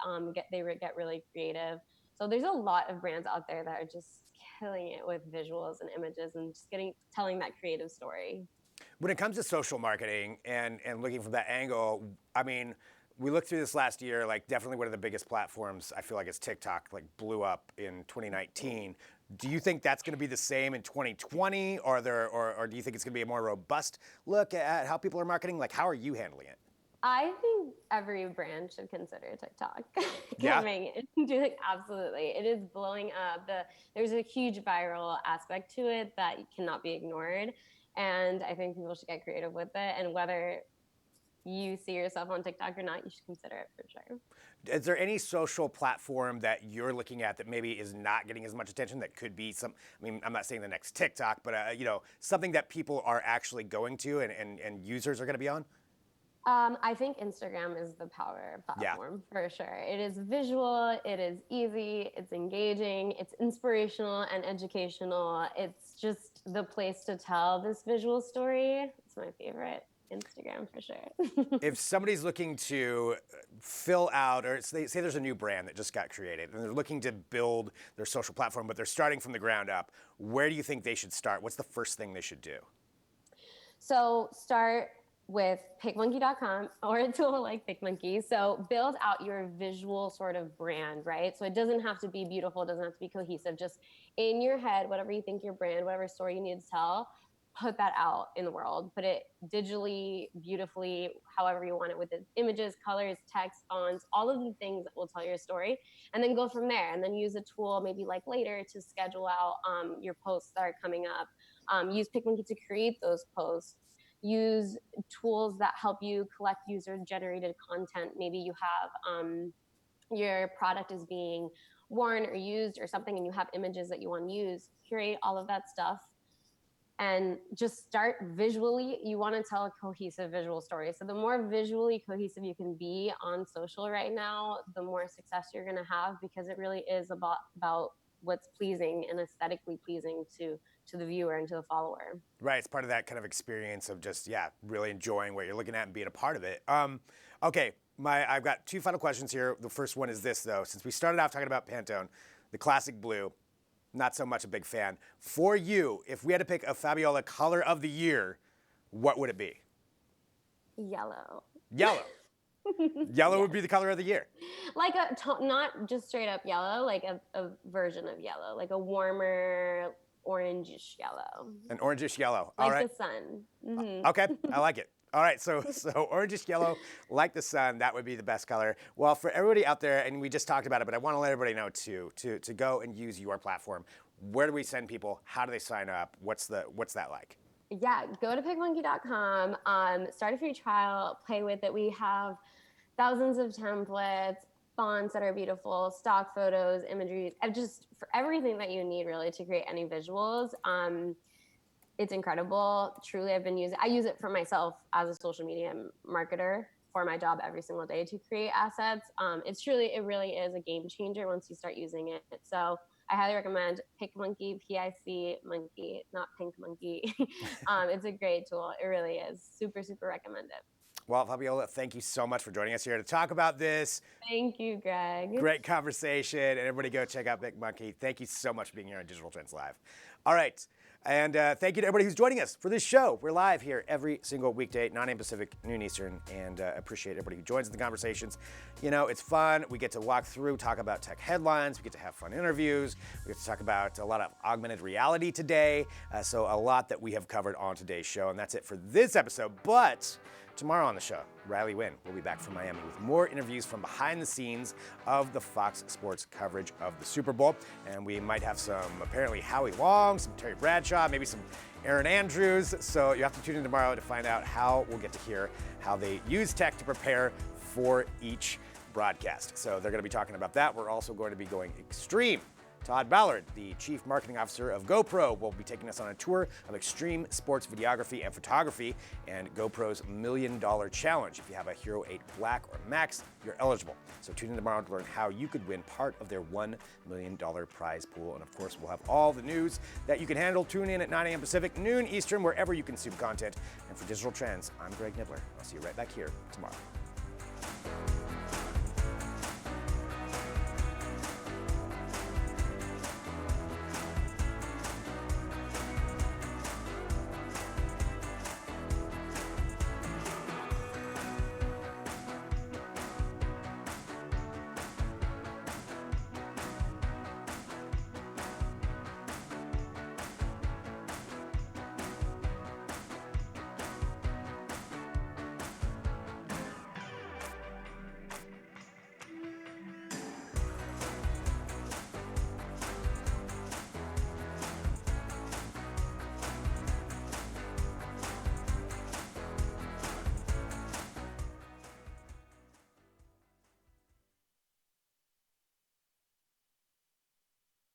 [SPEAKER 17] They get really creative. So there's a lot of brands out there that are just killing it with visuals and images and just telling that creative story.
[SPEAKER 1] When it comes to social marketing and looking from that angle, I mean, we looked through this last year, like definitely one of the biggest platforms I feel like is TikTok, like blew up in 2019. Do you think that's going to be the same in 2020, or do you think it's going to be a more robust look at how people are marketing? Like, how are you handling it?
[SPEAKER 17] I think every brand should consider TikTok
[SPEAKER 1] Yeah.
[SPEAKER 17] coming into it. Absolutely. It is blowing up. There's a huge viral aspect to it that cannot be ignored. And I think people should get creative with it. And whether you see yourself on TikTok or not, you should consider it for sure.
[SPEAKER 1] Is there any social platform that you're looking at that maybe is not getting as much attention that could be some, I mean, I'm not saying the next TikTok, but something that people are actually going to and users are going to be on?
[SPEAKER 17] I think Instagram is the power platform for sure. It is visual, it is easy, it's engaging, it's inspirational and educational. It's just the place to tell this visual story. It's my favorite. Instagram for sure.
[SPEAKER 1] If somebody's looking to fill out, or say there's a new brand that just got created and they're looking to build their social platform, but they're starting from the ground up, where do you think they should start? What's the first thing they should do?
[SPEAKER 17] So start with PicMonkey.com or a tool like PicMonkey. So build out your visual sort of brand, right? So it doesn't have to be beautiful, it doesn't have to be cohesive. Just in your head, whatever you think your brand, whatever story you need to tell, put that out in the world. Put it digitally, beautifully, however you want it, with the images, colors, text, fonts, all of the things that will tell your story. And then go from there. And then use a tool maybe like later to schedule out your posts that are coming up. Use PicMonkey to create those posts. Use tools that help you collect user-generated content. Maybe you have your product is being worn or used or something, and you have images that you want to use. Curate all of that stuff and just start visually. You want to tell a cohesive visual story. So the more visually cohesive you can be on social right now, the more success you're going to have, because it really is about what's pleasing and aesthetically pleasing to the viewer and to the follower.
[SPEAKER 1] Right, it's part of that kind of experience of just, really enjoying what you're looking at and being a part of it. Okay, I've got two final questions here. The first one is this, though. Since we started off talking about Pantone, the classic blue, not so much a big fan. For you, if we had to pick a Fabiola color of the year, what would it be?
[SPEAKER 17] Yellow.
[SPEAKER 1] Yellow. Yellow would be the color of the year.
[SPEAKER 17] Like not just straight up yellow, like a version of yellow, like a warmer orangish yellow.
[SPEAKER 1] An orangish yellow.
[SPEAKER 17] Like
[SPEAKER 1] All right.
[SPEAKER 17] the sun. Mhm.
[SPEAKER 1] Okay, I like it. All right, so orangish yellow, like the sun, that would be the best color. Well, for everybody out there, and we just talked about it, but I want to let everybody know too, to go and use your platform. Where do we send people? How do they sign up? What's that like?
[SPEAKER 17] Yeah, go to PicMonkey.com, start a free trial, play with it. We have thousands of templates, fonts that are beautiful, stock photos, imagery, just for everything that you need really to create any visuals. It's incredible. Truly, I use it for myself as a social media marketer for my job every single day to create assets. It really is a game changer once you start using it. So I highly recommend PicMonkey, P-I-C monkey, not Pink Monkey. It's a great tool. It really is. Super, super recommend it.
[SPEAKER 1] Well, Fabiola, thank you so much for joining us here to talk about this.
[SPEAKER 17] Thank you, Greg.
[SPEAKER 1] Great conversation. And everybody go check out PicMonkey. Thank you so much for being here on Digital Trends Live. All right. And thank you to everybody who's joining us for this show. We're live here every single weekday, 9 a.m. Pacific, noon Eastern, and appreciate everybody who joins in the conversations. You know, it's fun. We get to walk through, talk about tech headlines. We get to have fun interviews. We get to talk about a lot of augmented reality today. So a lot that we have covered on today's show. And that's it for this episode. But tomorrow on the show, Riley Wynn will be back from Miami with more interviews from behind the scenes of the Fox Sports coverage of the Super Bowl. And we might have some, apparently, Howie Long, some Terry Bradshaw, maybe some Aaron Andrews. So you have to tune in tomorrow to find out how we'll get to hear how they use tech to prepare for each broadcast. So they're going to be talking about that. We're also going to be going extreme Todd Ballard, the Chief Marketing Officer of GoPro, will be taking us on a tour of extreme sports videography and photography and GoPro's $1 Million Challenge. If you have a Hero 8 Black or Max, you're eligible. So tune in tomorrow to learn how you could win part of their $1 million prize pool. And of course, we'll have all the news that you can handle. Tune in at 9 a.m. Pacific, noon Eastern, wherever you consume content. And for Digital Trends, I'm Greg Nibbler. I'll see you right back here tomorrow.